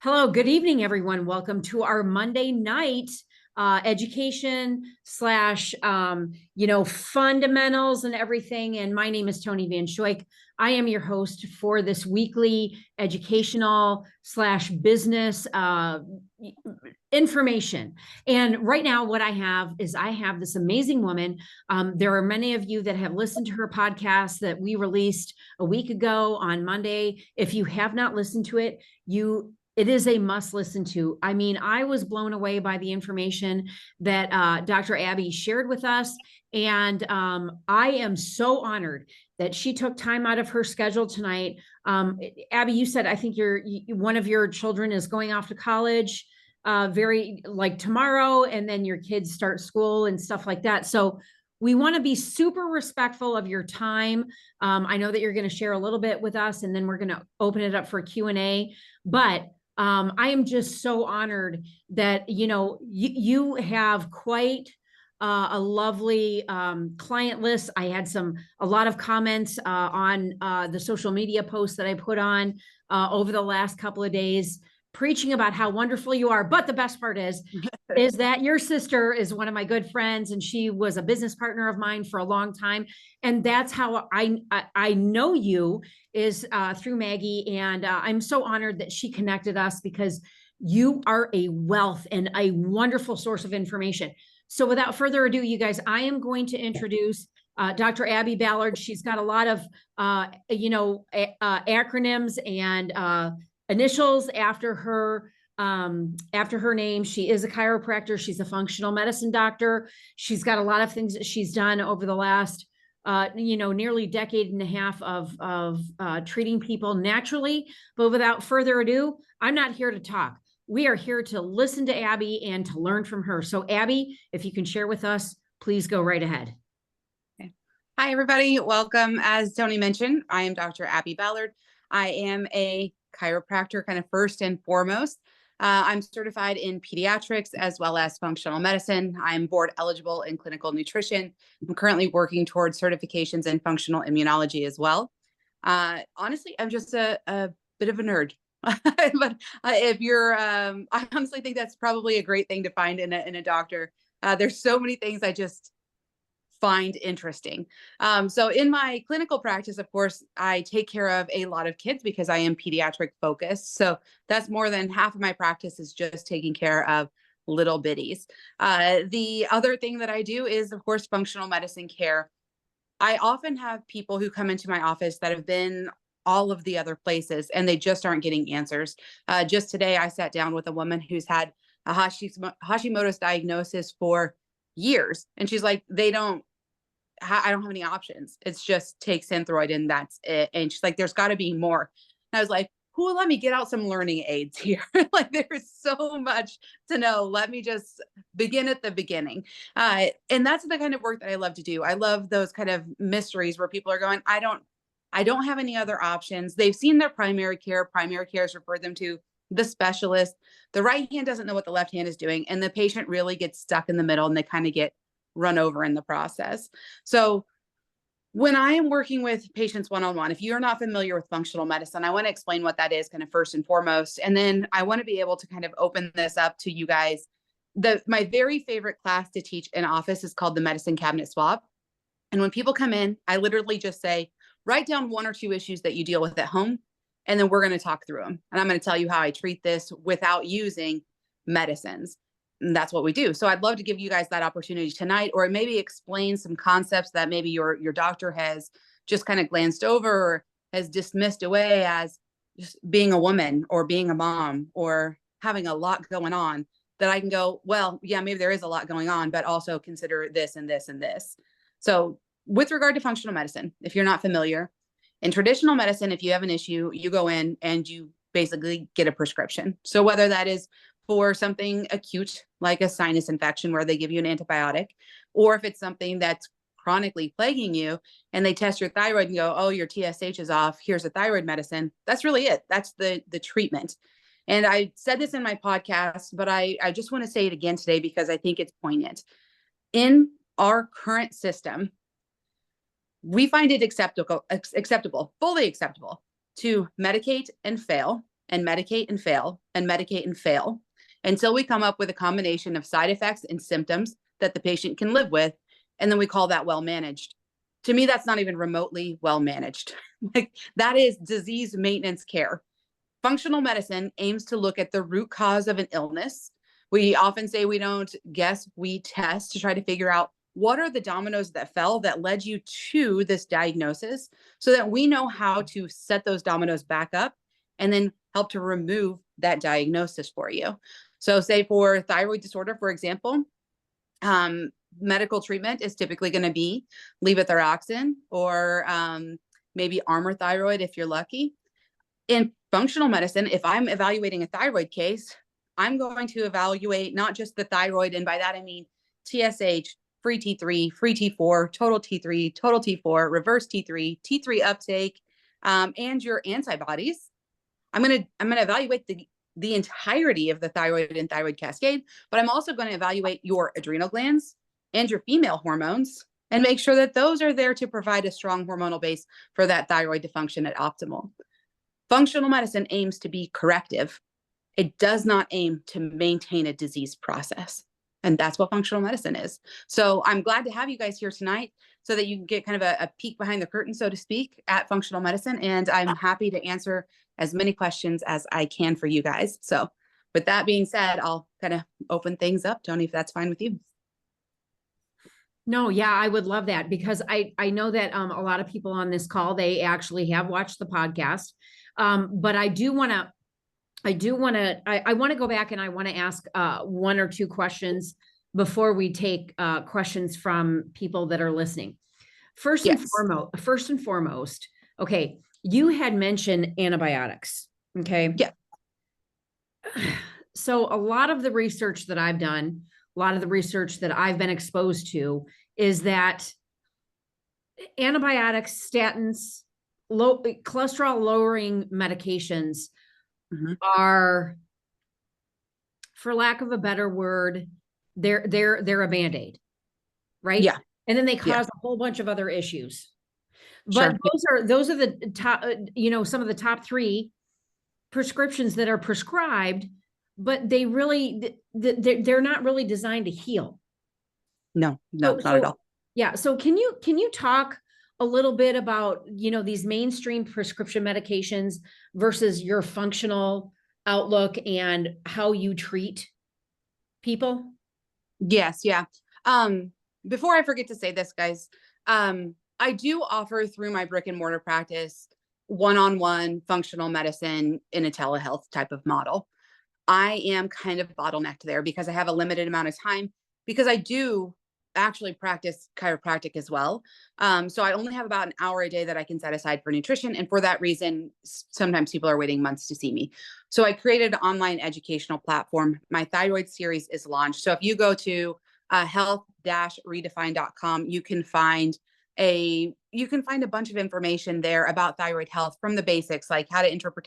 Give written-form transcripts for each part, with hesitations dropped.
Hello, good evening, everyone. Welcome to our Monday night education slash, fundamentals and everything. And my name is Toni Vanschoyck. I am your host for this weekly educational slash business information. And right now, what I have this amazing woman. There are many of you that have listened to her podcast that we released a week ago on Monday. If you have not listened to it, it is a must listen to. I mean, I was blown away by the information that Dr. Abbie shared with us. And I am so honored that she took time out of her schedule tonight. Abbie, you said, I think one of your children is going off to college very like tomorrow, and then your kids start school and stuff like that. So we want to be super respectful of your time. I know that you're going to share a little bit with us, and then we're going to open it up for Q&A. But I am just so honored that, you have quite a lovely client list. I had a lot of comments on the social media posts that I put on over the last couple of days, preaching about how wonderful you are. But the best part is that your sister is one of my good friends, and she was a business partner of mine for a long time. And that's how I know you, is through Maggie. And I'm so honored that she connected us, because you are a wealth and a wonderful source of information. So without further ado, you guys, I am going to introduce Dr. Abbie Ballard. She's got a lot of, acronyms and initials after her name. She is a chiropractor. She's a functional medicine doctor. She's got a lot of things that she's done over the last, nearly decade and a half of treating people naturally. But without further ado, I'm not here to talk. We are here to listen to Abbie and to learn from her. So Abbie, if you can share with us, please go right ahead. Okay. Hi, everybody. Welcome. As Toni mentioned, I am Dr. Abbie Ballard. I am a chiropractor, kind of first and foremost. I'm certified in pediatrics as well as functional medicine. I'm board eligible in clinical nutrition. I'm currently working towards certifications in functional immunology as well. Honestly, I'm just a bit of a nerd. But if you're, I honestly think that's probably a great thing to find in a doctor. There's so many things I just find interesting. So in my clinical practice, of course, I take care of a lot of kids because I am pediatric focused. So that's more than half of my practice, is just taking care of little bitties. The other thing that I do is, of course, functional medicine care. I often have people who come into my office that have been all of the other places and they just aren't getting answers. Just today, I sat down with a woman who's had a Hashimoto's diagnosis for years. And she's like, I don't have any options. It's just take Synthroid and that's it. And she's like, there's got to be more. And I was like, cool, let me get out some learning aids here. Like, there's so much to know. Let me just begin at the beginning. And that's the kind of work that I love to do. I love those kind of mysteries where people are going, I don't have any other options. They've seen their primary care. Primary care has referred them to the specialist. The right hand doesn't know what the left hand is doing. And the patient really gets stuck in the middle and they kind of get run over in the process. So when I am working with patients one-on-one, if you're not familiar with functional medicine, I want to explain what that is kind of first and foremost. And then I want to be able to kind of open this up to you guys. My very favorite class to teach in office is called the medicine cabinet swap. And when people come in, I literally just say, write down 1 or 2 issues that you deal with at home, and then we're going to talk through them. And I'm going to tell you how I treat this without using medicines. And that's what we do. So I'd love to give you guys that opportunity tonight, or maybe explain some concepts that maybe your doctor has just kind of glanced over or has dismissed away as just being a woman or being a mom or having a lot going on, that I can go, well, yeah, maybe there is a lot going on, but also consider this and this and this. So with regard to functional medicine, if you're not familiar, in traditional medicine, if you have an issue, you go in and you basically get a prescription. So whether that is for something acute, like a sinus infection where they give you an antibiotic, or if it's something that's chronically plaguing you and they test your thyroid and go, oh, your TSH is off, here's a thyroid medicine. That's really it. That's the treatment. And I said this in my podcast, but I just want to say it again today because I think it's poignant. In our current system, we find it acceptable, fully acceptable, to medicate and fail and medicate and fail and medicate and fail until we come up with a combination of side effects and symptoms that the patient can live with. And then we call that well managed. To me, that's not even remotely well managed. Like, that is disease maintenance care. Functional medicine aims to look at the root cause of an illness. We often say we don't guess, we test to try to figure out what are the dominoes that fell that led you to this diagnosis, so that we know how to set those dominoes back up and then help to remove that diagnosis for you. So say for thyroid disorder, for example, medical treatment is typically going to be levothyroxine or maybe Armour thyroid if you're lucky. In functional medicine, if I'm evaluating a thyroid case, I'm going to evaluate not just the thyroid, and by that I mean TSH, free T3, free T4, total T3, total T4, reverse T3, T3 uptake, and your antibodies. I'm going to evaluate the entirety of the thyroid and thyroid cascade, but I'm also going to evaluate your adrenal glands and your female hormones and make sure that those are there to provide a strong hormonal base for that thyroid to function at optimal. Functional medicine aims to be corrective. It does not aim to maintain a disease process. And that's what functional medicine is. So I'm glad to have you guys here tonight so that you can get kind of a peek behind the curtain, so to speak, at functional medicine. And I'm happy to answer as many questions as I can for you guys. So with that being said, I'll kind of open things up, Toni, if that's fine with you. No, yeah, I would love that, because I know that a lot of people on this call, they actually have watched the podcast. But I want to go back and I want to ask one or two questions before we take questions from people that are listening. First and foremost, okay, you had mentioned antibiotics. Okay. Yeah. So a lot of the research that I've done, a lot of the research that I've been exposed to is that antibiotics, statins, low cholesterol lowering medications are, for lack of a better word, they're a Band-Aid, right? Yeah. And then they cause a whole bunch of other issues. Sure. But those are the top, some of the top 3 prescriptions that are prescribed, but they're not really designed to heal. No, not at all. Yeah. So can you talk a little bit about, these mainstream prescription medications versus your functional outlook and how you treat people? Yes. Yeah. Before I forget to say this, guys, I do offer through my brick and mortar practice one-on-one functional medicine in a telehealth type of model. I am kind of bottlenecked there because I have a limited amount of time, because I do actually practice chiropractic as well. So I only have about an hour a day that I can set aside for nutrition. And for that reason, sometimes people are waiting months to see me. So I created an online educational platform. My thyroid series is launched. So if you go to health-redefined.com, you can find a bunch of information there about thyroid health, from the basics, like how to interpret.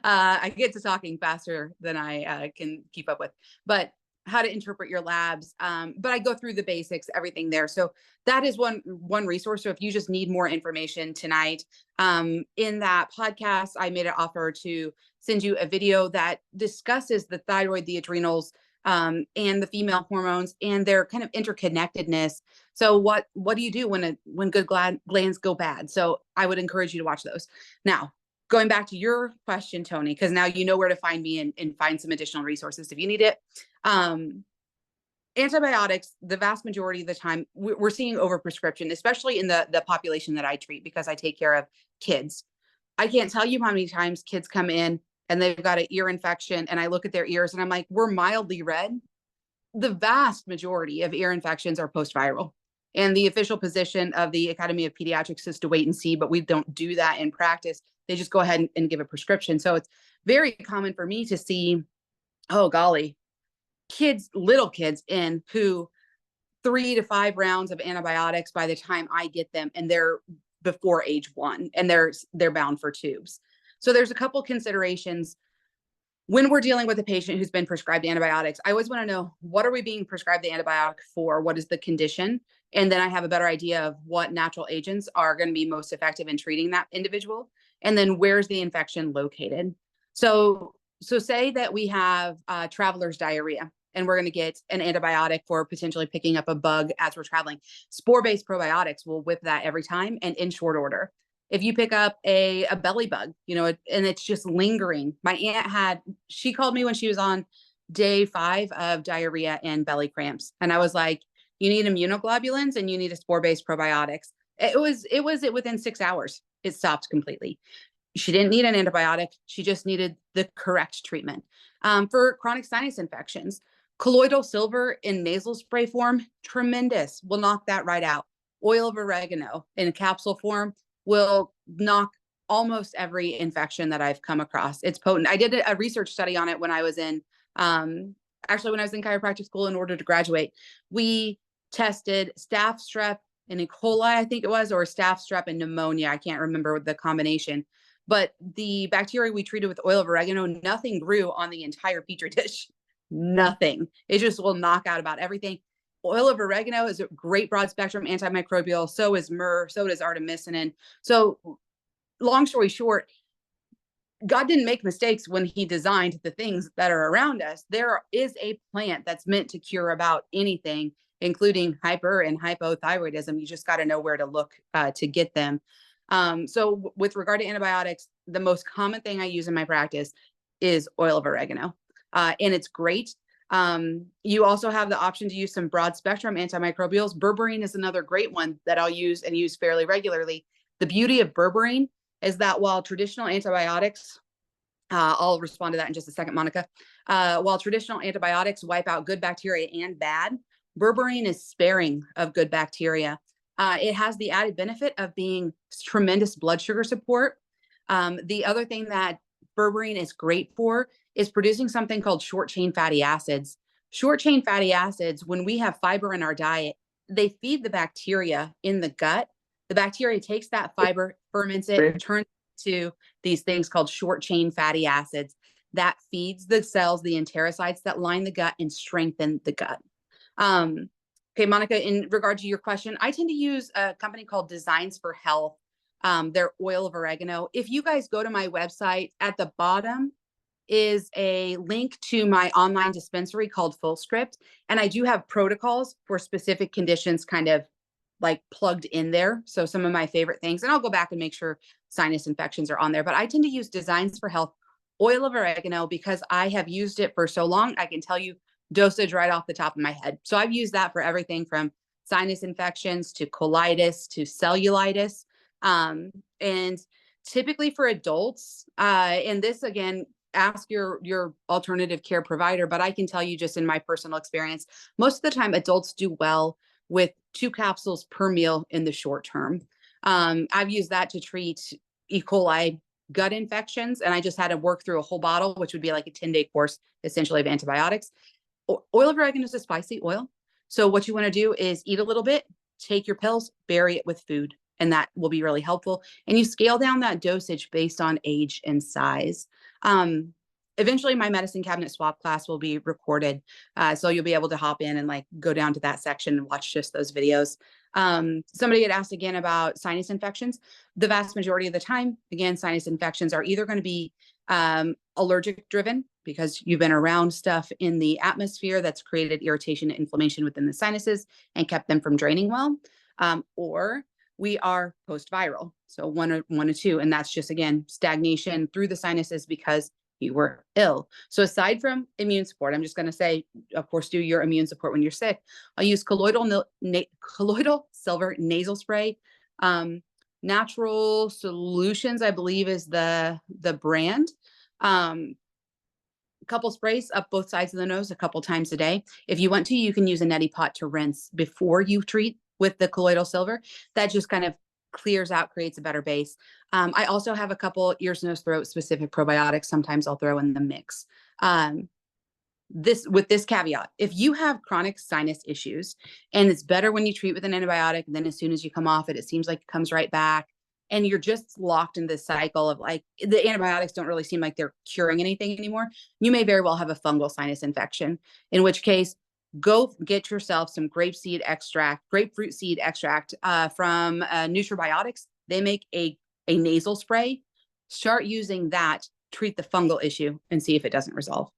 I get to talking faster than I can keep up with, but how to interpret your labs. But I go through the basics, everything there. So that is one resource. So if you just need more information tonight, in that podcast, I made an offer to send you a video that discusses the thyroid, the adrenals, and the female hormones and their kind of interconnectedness. So what do you do when good glands go bad? So I would encourage you to watch those. Now, going back to your question, Toni, because now you know where to find me and find some additional resources if you need it. Antibiotics, the vast majority of the time, we're seeing overprescription, especially in the population that I treat, because I take care of kids. I can't tell you how many times kids come in and they've got an ear infection, and I look at their ears and I'm like, we're mildly red. The vast majority of ear infections are post-viral. And the official position of the Academy of Pediatrics is to wait and see, but we don't do that in practice. They just go ahead and give a prescription. So it's very common for me to see, oh golly, little kids in who 3 to 5 rounds of antibiotics by the time I get them, and they're before age 1, and they're bound for tubes. So there's a couple considerations when we're dealing with a patient who's been prescribed antibiotics. I always want to know, what are we being prescribed the antibiotic for? What is the condition? And then I have a better idea of what natural agents are going to be most effective in treating that individual. And then where's the infection located? So say that we have traveler's diarrhea and we're going to get an antibiotic for potentially picking up a bug as we're traveling. Spore-based probiotics will whip that every time and in short order. If you pick up a belly bug, and it's just lingering. My aunt she called me when she was on day 5 of diarrhea and belly cramps. And I was like, you need immunoglobulins and you need a spore-based probiotics. It was within 6 hours. It stopped completely. She didn't need an antibiotic. She just needed the correct treatment. For chronic sinus infections, colloidal silver in nasal spray form, tremendous. Will knock that right out. Oil of oregano in capsule form will knock almost every infection that I've come across. It's potent. I did a research study on it when I was in, actually when I was in chiropractic school in order to graduate. We tested staph strep and E. coli, I think it was, or staph strep and pneumonia. I can't remember the combination. But the bacteria we treated with oil of oregano, nothing grew on the entire petri dish. Nothing. It just will knock out about everything. Oil of oregano is a great broad spectrum antimicrobial. So is myrrh. So does artemisinin. So long story short, God didn't make mistakes when he designed the things that are around us. There is a plant that's meant to cure about anything, including hyper and hypothyroidism. You just got to know where to look to get them. So with regard to antibiotics, the most common thing I use in my practice is oil of oregano. And it's great. You also have the option to use some broad spectrum antimicrobials. Berberine is another great one that I'll use and use fairly regularly. The beauty of berberine is that while traditional antibiotics, I'll respond to that in just a second, Monica. While traditional antibiotics wipe out good bacteria and bad, berberine is sparing of good bacteria. It has the added benefit of being tremendous blood sugar support. The other thing that berberine is great for is producing something called short chain fatty acids. Short chain fatty acids, when we have fiber in our diet, they feed the bacteria in the gut. The bacteria takes that fiber, ferments it, turns it into these things called short chain fatty acids that feeds the cells, the enterocytes that line the gut and strengthen the gut. Okay, Monica, in regard to your question, I tend to use a company called Designs for Health, their oil of oregano. If you guys go to my website, at the bottom is a link to my online dispensary called Full Script. And I do have protocols for specific conditions kind of like plugged in there. So some of my favorite things, and I'll go back and make sure sinus infections are on there, but I tend to use Designs for Health oil of oregano because I have used it for so long. I can tell you dosage right off the top of my head. So I've used that for everything from sinus infections to colitis to cellulitis. And typically for adults, and this again, ask your alternative care provider, but I can tell you just in my personal experience, most of the time adults do well with 2 capsules per meal in the short term. I've used that to treat E. coli gut infections, and I just had to work through a whole bottle, which would be like a 10-day course essentially of antibiotics. Oil of oregano is a spicy oil. So what you want to do is eat a little bit, take your pills, bury it with food, and that will be really helpful. And you scale down that dosage based on age and size. Eventually my medicine cabinet swap class will be recorded. So you'll be able to hop in and like go down to that section and watch just those videos. Somebody had asked again about sinus infections. The vast majority of the time, again, sinus infections are either going to be allergic driven because you've been around stuff in the atmosphere that's created irritation and inflammation within the sinuses and kept them from draining well, or we are post-viral. So one or two, and that's just, again, stagnation through the sinuses because you were ill. So aside from immune support, I'm just going to say, of course, do your immune support when you're sick. I'll use colloidal silver nasal spray. Natural Solutions, I believe, is the brand. A couple sprays up both sides of the nose a couple times a day. If you want to, you can use a neti pot to rinse before you treat with the colloidal silver. That just kind of clears out, creates a better base. I also have a couple ears, nose, throat specific probiotics. Sometimes I'll throw in the mix. With this caveat, if you have chronic sinus issues and it's better when you treat with an antibiotic, and then as soon as you come off it, it seems like it comes right back. And you're just locked in this cycle of like, the antibiotics don't really seem like they're curing anything anymore. You may very well have a fungal sinus infection, in which case go get yourself some grapefruit seed extract from Nutribiotics. They make a nasal spray. Start using that, treat the fungal issue, and see if it doesn't resolve.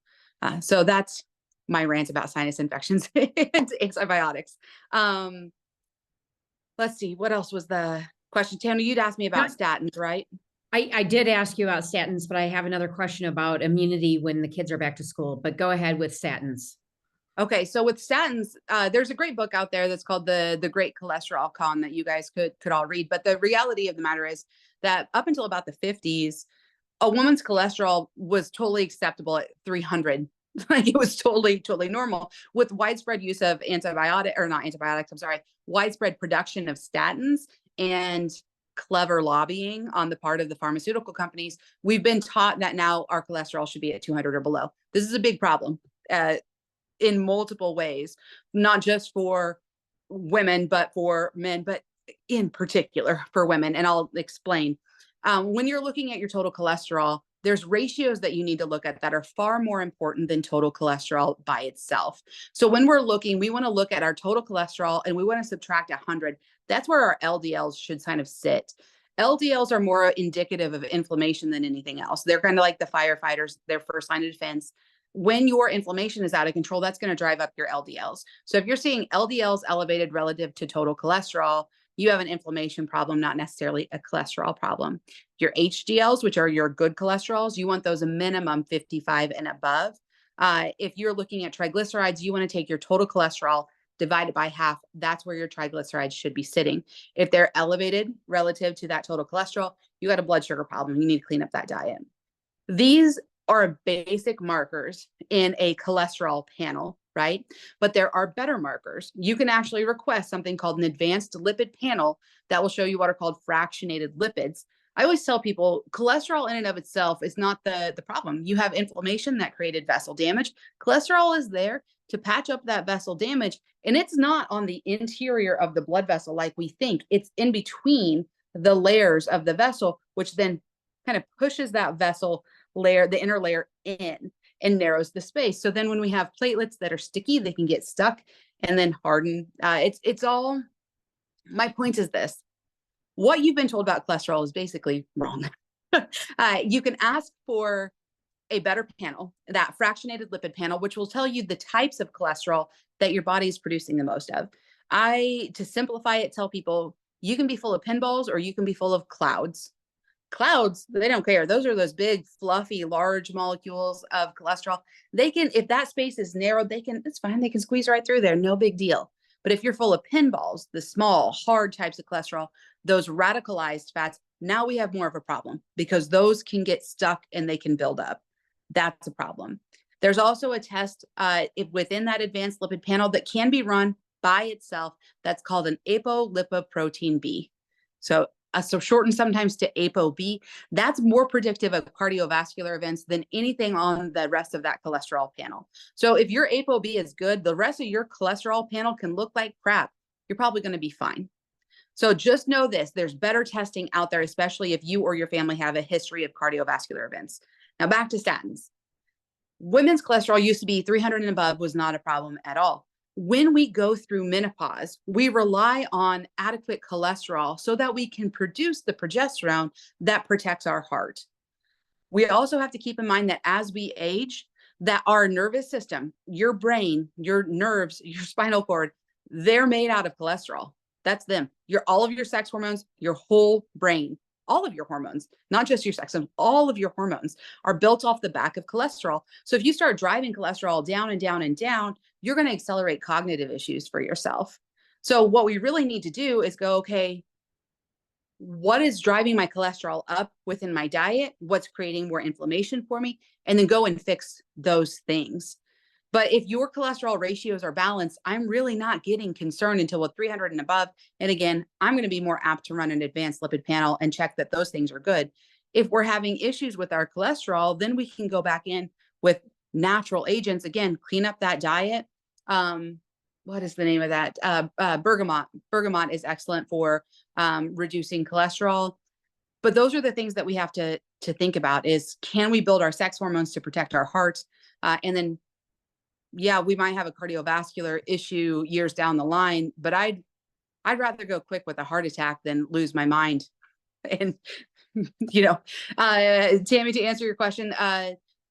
So that's my rant about sinus infections and antibiotics. Let's see, what else was the question? Toni, you'd asked me about statins, right? I did ask you about statins, but I have another question about immunity when the kids are back to school, but go ahead with statins. Okay, so with statins, there's a great book out there that's called the Great Cholesterol Con that you guys could all read. But the reality of the matter is that up until about the 50s, a woman's cholesterol was totally acceptable at 300. Like it was totally normal. With widespread use of widespread production of statins and clever lobbying on the part of the pharmaceutical companies, we've been taught that now our cholesterol should be at 200 or below. This is a big problem. In multiple ways, not just for women, but for men, but in particular for women. And I'll explain. When you're looking at your total cholesterol, there's ratios that you need to look at that are far more important than total cholesterol by itself. So when we're looking, we want to look at our total cholesterol and we want to subtract 100. That's where our LDLs should kind of sit. LDLs are more indicative of inflammation than anything else. They're kind of like the firefighters, their first line of defense. When your inflammation is out of control, that's going to drive up your LDLs. So if you're seeing LDLs elevated relative to total cholesterol, you have an inflammation problem, not necessarily a cholesterol problem. Your HDLs, which are your good cholesterols, you want those a minimum 55 and above. If you're looking at triglycerides, you want to take your total cholesterol, divide it by half. That's where your triglycerides should be sitting. If they're elevated relative to that total cholesterol, you got a blood sugar problem. You need to clean up that diet. These are basic markers in a cholesterol panel, right? But there are better markers. You can actually request something called an advanced lipid panel that will show you what are called fractionated lipids. I always tell people cholesterol in and of itself is not the problem. You have inflammation that created vessel damage. Cholesterol is there to patch up that vessel damage. And it's not on the interior of the blood vessel like we think. It's in between the layers of the vessel, which then kind of pushes that vessel layer, the inner layer in, and narrows the space. So then when we have platelets that are sticky, they can get stuck and then harden. It's all, my point is this. What you've been told about cholesterol is basically wrong. You can ask for a better panel, that fractionated lipid panel, which will tell you the types of cholesterol that your body is producing the most of. To simplify it, tell people you can be full of pinballs or you can be full of clouds. Clouds, they don't care. Those are those big, fluffy, large molecules of cholesterol. They can, if that space is narrow, it's fine. They can squeeze right through there. No big deal. But if you're full of pinballs, the small, hard types of cholesterol, those radicalized fats, now we have more of a problem because those can get stuck and they can build up. That's a problem. There's also a test within that advanced lipid panel that can be run by itself. That's called an apolipoprotein B. So shortened sometimes to ApoB. That's more predictive of cardiovascular events than anything on the rest of that cholesterol panel. So if your ApoB is good, the rest of your cholesterol panel can look like crap. You're probably going to be fine. So just know this, there's better testing out there, especially if you or your family have a history of cardiovascular events. Now back to statins. Women's cholesterol used to be 300 and above was not a problem at all. When we go through menopause, we rely on adequate cholesterol so that we can produce the progesterone that protects our heart. We also have to keep in mind that as we age, that our nervous system, your brain, your nerves, your spinal cord, they're made out of cholesterol. That's them. All of your sex hormones, your whole brain, all of your hormones, not just your sex, all of your hormones are built off the back of cholesterol. So if you start driving cholesterol down and down and down, you're going to accelerate cognitive issues for yourself. So what we really need to do is go, okay, what is driving my cholesterol up within my diet? What's creating more inflammation for me? And then go and fix those things. But if your cholesterol ratios are balanced, I'm really not getting concerned until with 300 and above. And again, I'm going to be more apt to run an advanced lipid panel and check that those things are good. If we're having issues with our cholesterol, then we can go back in with natural agents. Again, clean up that diet. What is the name of that? Bergamot. Bergamot is excellent for reducing cholesterol. But those are the things that we have to think about is, can we build our sex hormones to protect our heart? And then yeah, we might have a cardiovascular issue years down the line, but I'd rather go quick with a heart attack than lose my mind. And, Tammy, to answer your question,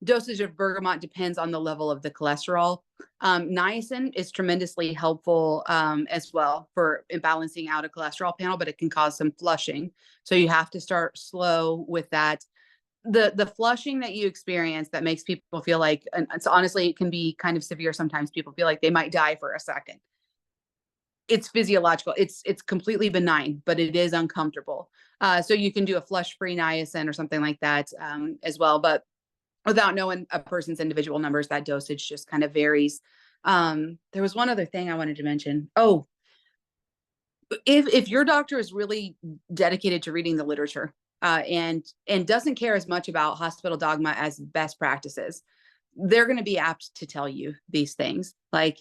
dosage of bergamot depends on the level of the cholesterol. Niacin is tremendously helpful as well for balancing out a cholesterol panel, but it can cause some flushing. So you have to start slow with that. The flushing that you experience that makes people feel like, and it's honestly, it can be kind of severe. Sometimes people feel like they might die for a second. It's physiological. It's completely benign, but it is uncomfortable. So you can do a flush-free niacin or something like that as well. But without knowing a person's individual numbers, that dosage just kind of varies. There was one other thing I wanted to mention. Oh, if your doctor is really dedicated to reading the literature and doesn't care as much about hospital dogma as best practices, they're going to be apt to tell you these things. Like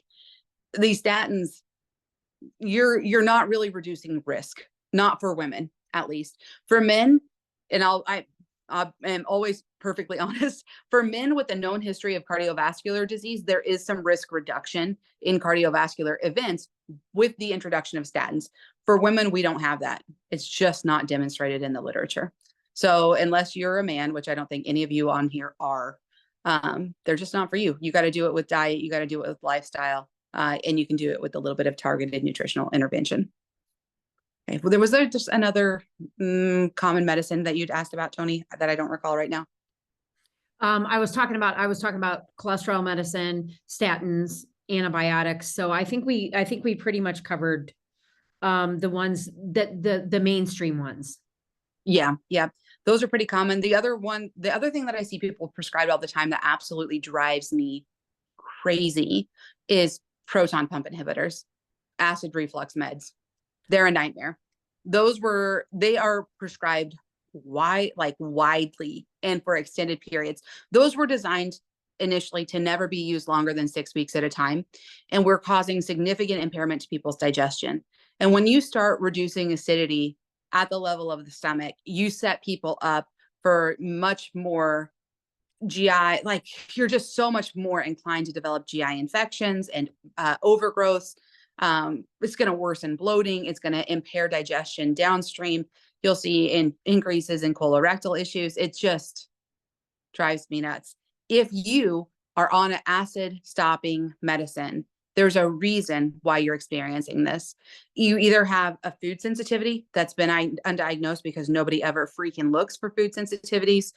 these statins, you're not really reducing risk, not for women, at least. For men, and I am always perfectly honest, for men with a known history of cardiovascular disease, there is some risk reduction in cardiovascular events with the introduction of statins. For women, we don't have that. It's just not demonstrated in the literature. So unless you're a man, which I don't think any of you on here are, they're just not for you. You got to do it with diet. You got to do it with lifestyle. And you can do it with a little bit of targeted nutritional intervention. Okay. Well, was there just another common medicine that you'd asked about, Toni, that I don't recall right now? I was talking about cholesterol medicine, statins, antibiotics. So I think we pretty much covered the ones that the mainstream ones. Yeah. Those are pretty common. The other thing that I see people prescribed all the time that absolutely drives me crazy is proton pump inhibitors, acid reflux meds. They're a nightmare. They are prescribed widely and for extended periods. Those were designed initially to never be used longer than 6 weeks at a time. And we're causing significant impairment to people's digestion. And when you start reducing acidity at the level of the stomach, you set people up for much more GI, like you're just so much more inclined to develop GI infections and overgrowths. It's going to worsen bloating. It's going to impair digestion downstream. You'll see increases in colorectal issues. It just drives me nuts. If you are on an acid stopping medicine, there's a reason why you're experiencing this. You either have a food sensitivity that's been undiagnosed because nobody ever freaking looks for food sensitivities.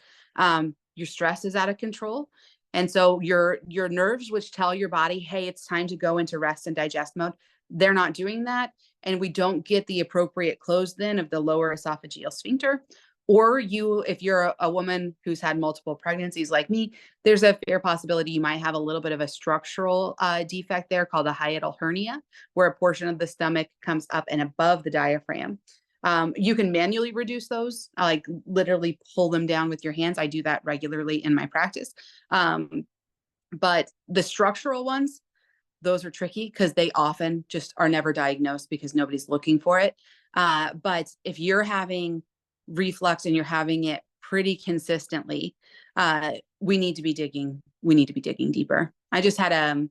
Your stress is out of control. And so your nerves, which tell your body, hey, it's time to go into rest and digest mode, they're not doing that. And we don't get the appropriate close then of the lower esophageal sphincter. Or if you're a woman who's had multiple pregnancies like me, there's a fair possibility you might have a little bit of a structural defect there called a hiatal hernia, where a portion of the stomach comes up and above the diaphragm. You can manually reduce those, like literally pull them down with your hands. I do that regularly in my practice. But the structural ones, those are tricky because they often just are never diagnosed because nobody's looking for it. But if you're having reflux and you're having it pretty consistently, we need to be digging deeper. I just had a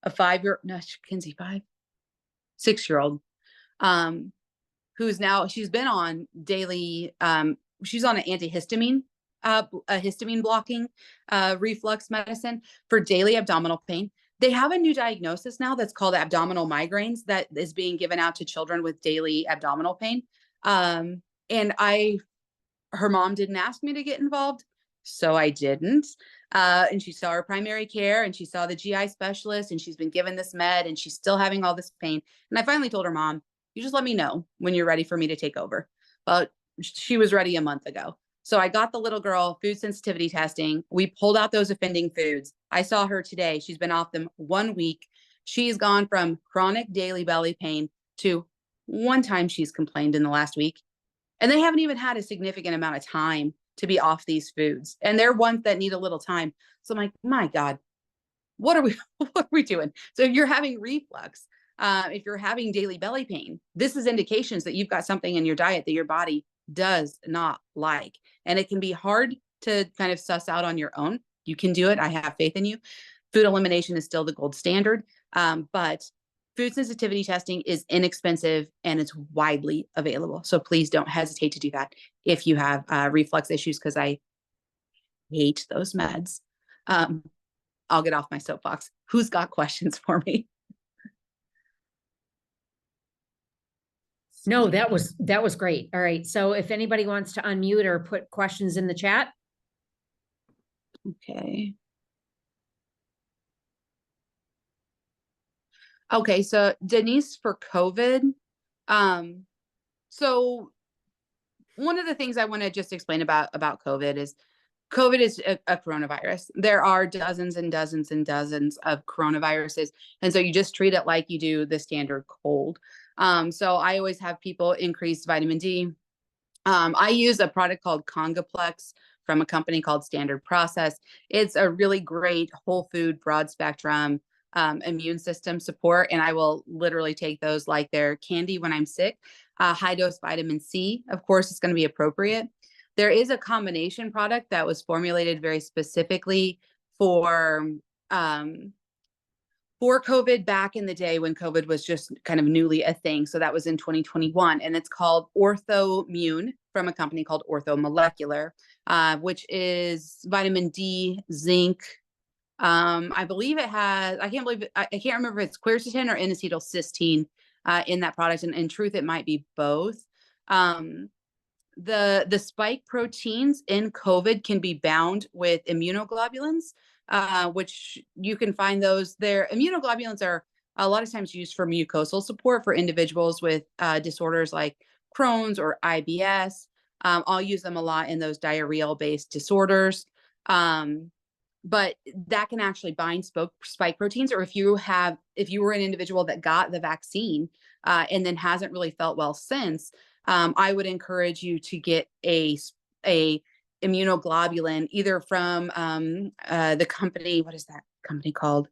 6-year-old who's now, she's been on daily, she's on an antihistamine, a histamine blocking reflux medicine for daily abdominal pain. They have a new diagnosis now that's called abdominal migraines that is being given out to children with daily abdominal pain. And her mom didn't ask me to get involved, so I didn't. And she saw her primary care and she saw the GI specialist and she's been given this med and she's still having all this pain. And I finally told her, Mom, you just let me know when you're ready for me to take over. Well, she was ready a month ago. So I got the little girl food sensitivity testing. We pulled out those offending foods. I saw her today. She's been off them 1 week. She's gone from chronic daily belly pain to one time she's complained in the last week. And they haven't even had a significant amount of time to be off these foods. And they're ones that need a little time. So I'm like, my God, what are we doing? So if you're having reflux, if you're having daily belly pain, this is indications that you've got something in your diet that your body does not like. And it can be hard to kind of suss out on your own. You can do it. I have faith in you. Food elimination is still the gold standard, but food sensitivity testing is inexpensive and it's widely available. So please don't hesitate to do that if you have reflux issues, because I hate those meds. I'll get off my soapbox. Who's got questions for me? No, that was great. All right. So if anybody wants to unmute or put questions in the chat. Okay. Okay, so Denise, for COVID, so one of the things I want to just explain about COVID is a coronavirus. There are dozens and dozens and dozens of coronaviruses, and so you just treat it like you do the standard cold. So I always have people increase vitamin D. I use a product called Congaplex from a company called Standard Process. It's a really great whole food, broad spectrum immune system support. And I will literally take those like they're candy when I'm sick. High dose vitamin C, of course, is going to be appropriate. There is a combination product that was formulated very specifically for COVID back in the day when COVID was just kind of newly a thing. So that was in 2021, and it's called OrthoMune from a company called Orthomolecular, which is vitamin D, zinc. I believe it has, I can't remember if it's quercetin or N-acetylcysteine in that product. And in truth, it might be both. The spike proteins in COVID can be bound with immunoglobulins, which you can find those there. Immunoglobulins are a lot of times used for mucosal support for individuals with disorders like Crohn's or IBS. I'll use them a lot in those diarrheal-based disorders. But that can actually bind spike proteins, or if you were an individual that got the vaccine and then hasn't really felt well since, I would encourage you to get a immunoglobulin either from the company. What is that company called?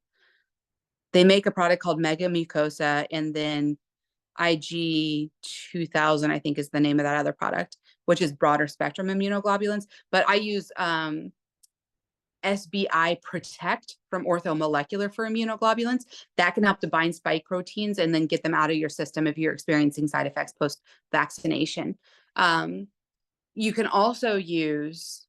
They make a product called Mega Mucosa, and then IG 2000, I think, is the name of that other product, which is broader spectrum immunoglobulins. But I use SBI Protect from Orthomolecular for immunoglobulins. That can help to bind spike proteins and then get them out of your system if you're experiencing side effects post-vaccination. You can also use,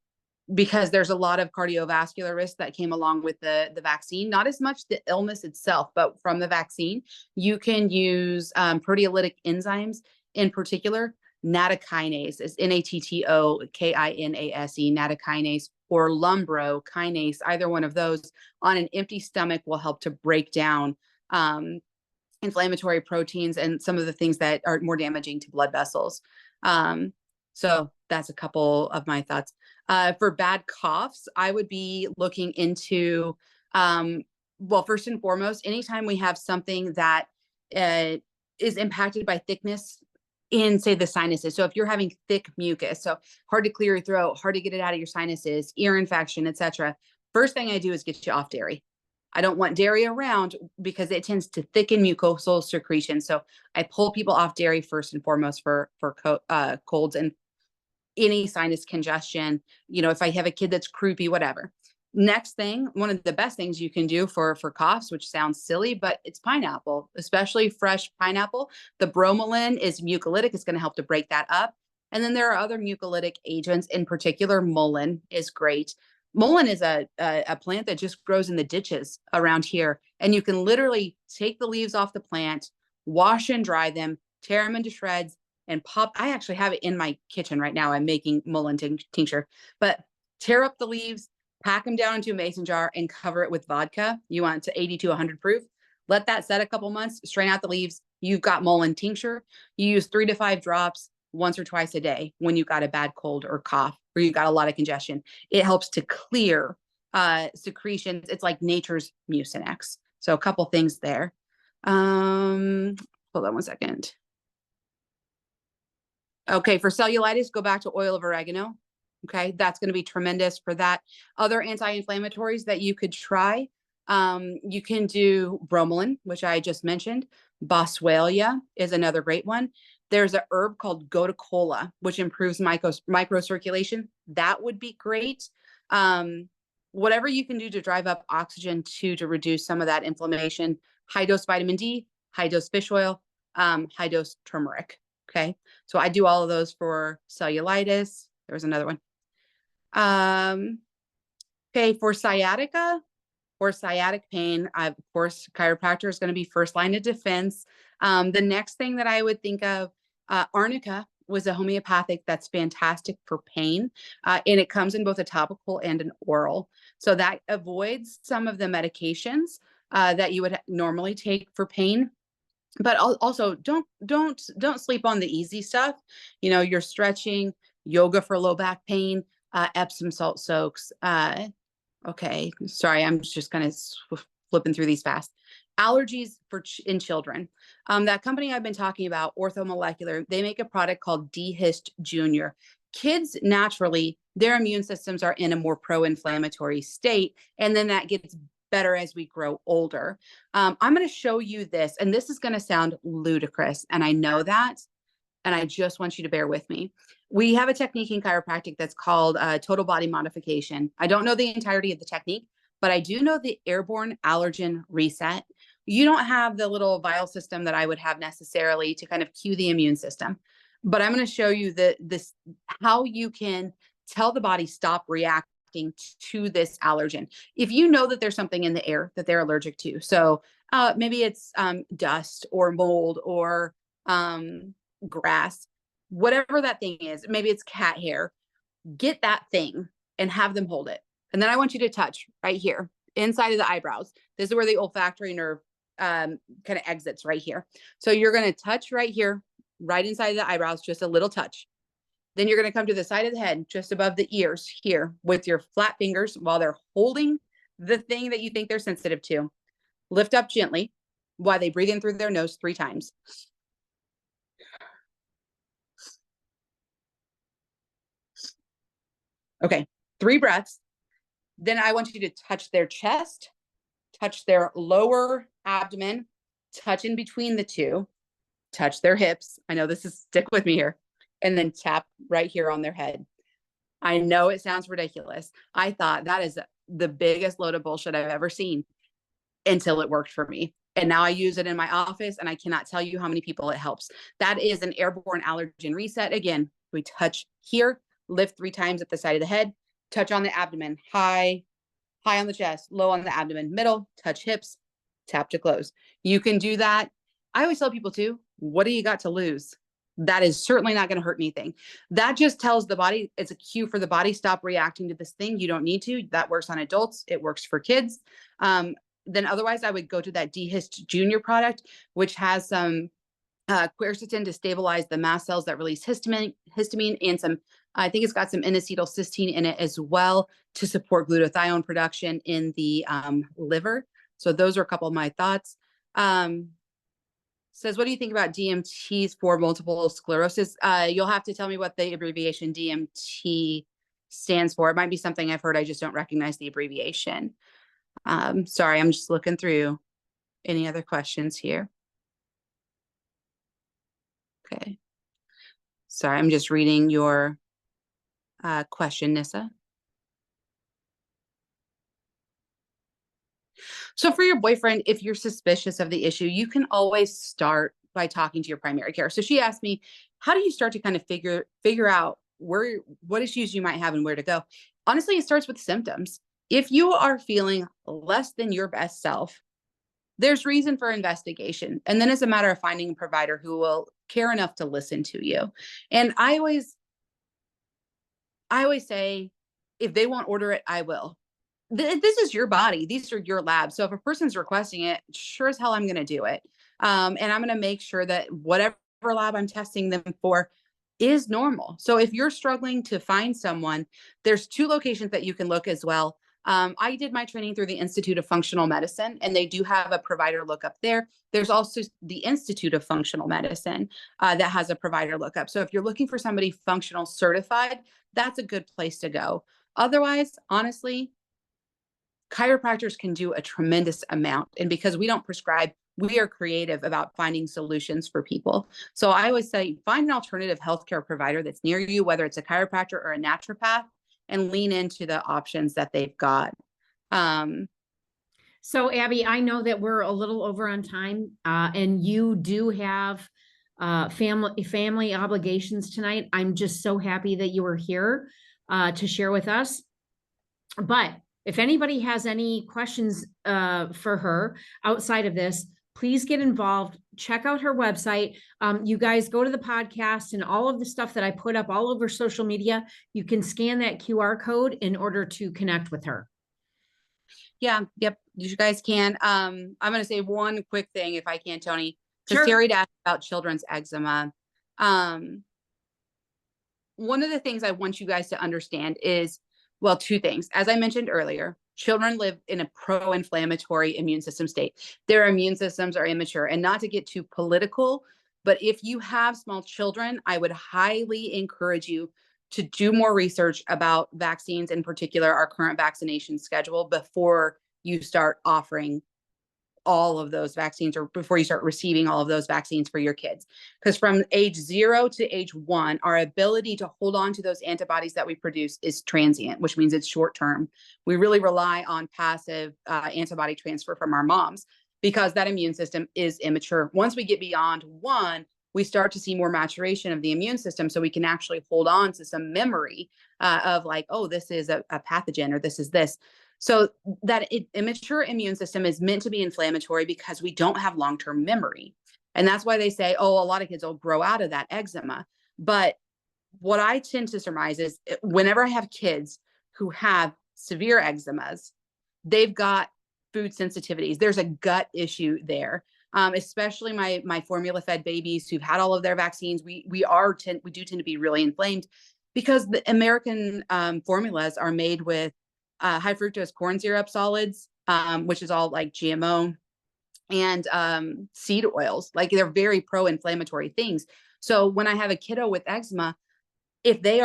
because there's a lot of cardiovascular risk that came along with the vaccine, not as much the illness itself, but from the vaccine, you can use proteolytic enzymes, in particular, nattokinase, is Nattokinase, nattokinase, or lumbrokinase. Either one of those on an empty stomach will help to break down inflammatory proteins and some of the things that are more damaging to blood vessels. So that's a couple of my thoughts. For bad coughs, I would be looking into, well, first and foremost, anytime we have something that is impacted by thickness in, say, the sinuses. So if you're having thick mucus, so hard to clear your throat, hard to get it out of your sinuses, ear infection, etc., first thing I do is get you off dairy. I don't want dairy around because it tends to thicken mucosal secretion. So I pull people off dairy first and foremost for colds and any sinus congestion. You know, if I have a kid that's croupy, whatever. Next thing, one of the best things you can do for coughs, which sounds silly, but it's pineapple, especially fresh pineapple. The bromelain is mucolytic. It's going to help to break that up. And then there are other mucolytic agents. In particular, mullein is great. Mullein is a plant that just grows in the ditches around here. And you can literally take the leaves off the plant, wash and dry them, tear them into shreds, and pop. I actually have it in my kitchen right now. I'm making mullein tincture, but tear up the leaves, pack them down into a mason jar, and cover it with vodka. You want it to 80 to 100 proof. Let that set a couple months, strain out the leaves. You've got mullein tincture. You use 3 to 5 drops once or twice a day when you've got a bad cold or cough, or you've got a lot of congestion. It helps to clear secretions. It's like nature's Mucinex. So a couple things there. Hold on one second. Okay, for cellulitis, go back to oil of oregano. Okay, that's going to be tremendous for that. Other anti-inflammatories that you could try, you can do bromelain, which I just mentioned. Boswellia is another great one. There's a herb called gotucola, which improves microcirculation. That would be great. whatever you can do to drive up oxygen to reduce some of that inflammation. High dose vitamin D, high dose fish oil, high dose turmeric. Okay. So I do all of those for cellulitis. There was another one. Okay. For sciatica or sciatic pain, of course, chiropractor is going to be first line of defense. The next thing that I would think of, arnica was a homeopathic that's fantastic for pain. And it comes in both a topical and an oral. So that avoids some of the medications that you would normally take for pain. But also don't sleep on the easy stuff. You know, your stretching, yoga for low back pain, Epsom salt soaks. Okay, sorry, I'm just kind of flipping through these fast. Allergies in children. That company I've been talking about, Orthomolecular, they make a product called D-Hist Junior. Kids naturally, their immune systems are in a more pro-inflammatory state, and then that gets better as we grow older. I'm going to show you this, and this is going to sound ludicrous, and I know that, and I just want you to bear with me. We have a technique in chiropractic that's called total body modification. I don't know the entirety of the technique, but I do know the airborne allergen reset. You don't have the little vial system that I would have necessarily to kind of cue the immune system, but I'm going to show you how you can tell the body stop reacting to this allergen. If you know that there's something in the air that they're allergic to, so maybe it's dust or mold or grass, whatever that thing is, maybe it's cat hair, get that thing and have them hold it. And then I want you to touch right here inside of the eyebrows. This is where the olfactory nerve kind of exits right here. So you're going to touch right here, right inside of the eyebrows, just a little touch. Then you're going to come to the side of the head, just above the ears here with your flat fingers while they're holding the thing that you think they're sensitive to. Lift up gently while they breathe in through their nose 3 times. Okay, 3 breaths. Then I want you to touch their chest, touch their lower abdomen, touch in between the two, touch their hips. I know this is, stick with me here. And then tap right here on their head. I know it sounds ridiculous. I thought that is the biggest load of bullshit I've ever seen until it worked for me. And now I use it in my office, and I cannot tell you how many people it helps. That is an airborne allergen reset. Again, we touch here, lift 3 times at the side of the head, touch on the abdomen, high on the chest, low on the abdomen, middle, touch hips, tap to close. You can do that. I always tell people too, what do you got to lose? That is certainly not going to hurt anything. That just tells the body, it's a cue for the body, stop reacting to this thing. You don't need to. That works on adults. It works for kids. Then otherwise, I would go to that D-Hist Junior product, which has some quercetin to stabilize the mast cells that release histamine, and some, I think it's got some N-acetylcysteine in it as well to support glutathione production in the liver. So those are a couple of my thoughts. Says, what do you think about DMTs for multiple sclerosis? You'll have to tell me what the abbreviation DMT stands for. It might be something I've heard. I just don't recognize the abbreviation. Sorry, I'm just looking through any other questions here. Okay. Sorry, I'm just reading your question, Nissa. So for your boyfriend, if you're suspicious of the issue, you can always start by talking to your primary care. So she asked me, how do you start to kind of figure out what issues you might have and where to go? Honestly, it starts with symptoms. If you are feeling less than your best self, there's reason for investigation. And then it's a matter of finding a provider who will care enough to listen to you. And I always say, if they won't order it, I will. This is your body. These are your labs. So if a person's requesting it, sure as hell, I'm going to do it. And I'm going to make sure that whatever lab I'm testing them for is normal. So if you're struggling to find someone, there's 2 locations that you can look as well. I did my training through the Institute of Functional Medicine, and they do have a provider lookup there. There's also the Institute of Functional Medicine that has a provider lookup. So if you're looking for somebody functional certified, that's a good place to go. Otherwise, honestly, chiropractors can do a tremendous amount. And because we don't prescribe, we are creative about finding solutions for people. So I always say, find an alternative healthcare provider that's near you, whether it's a chiropractor or a naturopath, and lean into the options that they've got. So Abbie, I know that we're a little over on time, and you do have family obligations tonight. I'm just so happy that you were here to share with us. But if anybody has any questions for her outside of this, please get involved. Check out her website. You guys go to the podcast and all of the stuff that I put up all over social media. You can scan that QR code in order to connect with her. Yeah. Yep. You guys can. I'm going to say one quick thing if I can, Toni, because Sure. Terry asked about children's eczema. One of the things I want you guys to understand is, well, two things. As I mentioned earlier, children live in a pro-inflammatory immune system state. Their immune systems are immature. And not to get too political, but if you have small children, I would highly encourage you to do more research about vaccines, in particular, our current vaccination schedule, before you start offering all of those vaccines, or before you start receiving all of those vaccines for your kids. Because from age 0 to age 1, our ability to hold on to those antibodies that we produce is transient, which means it's short term. We really rely on passive antibody transfer from our moms because that immune system is immature. Once we get beyond 1, we start to see more maturation of the immune system, so we can actually hold on to some memory of like, oh, this is a pathogen, or this is this. So that immature immune system is meant to be inflammatory because we don't have long-term memory. And that's why they say, oh, a lot of kids will grow out of that eczema. But what I tend to surmise is whenever I have kids who have severe eczemas, they've got food sensitivities. There's a gut issue there. Especially my formula fed babies who've had all of their vaccines. We do tend to be really inflamed because the American formulas are made with high fructose corn syrup solids, which is all like GMO, and seed oils. Like, they're very pro-inflammatory things. So when I have a kiddo with eczema, if they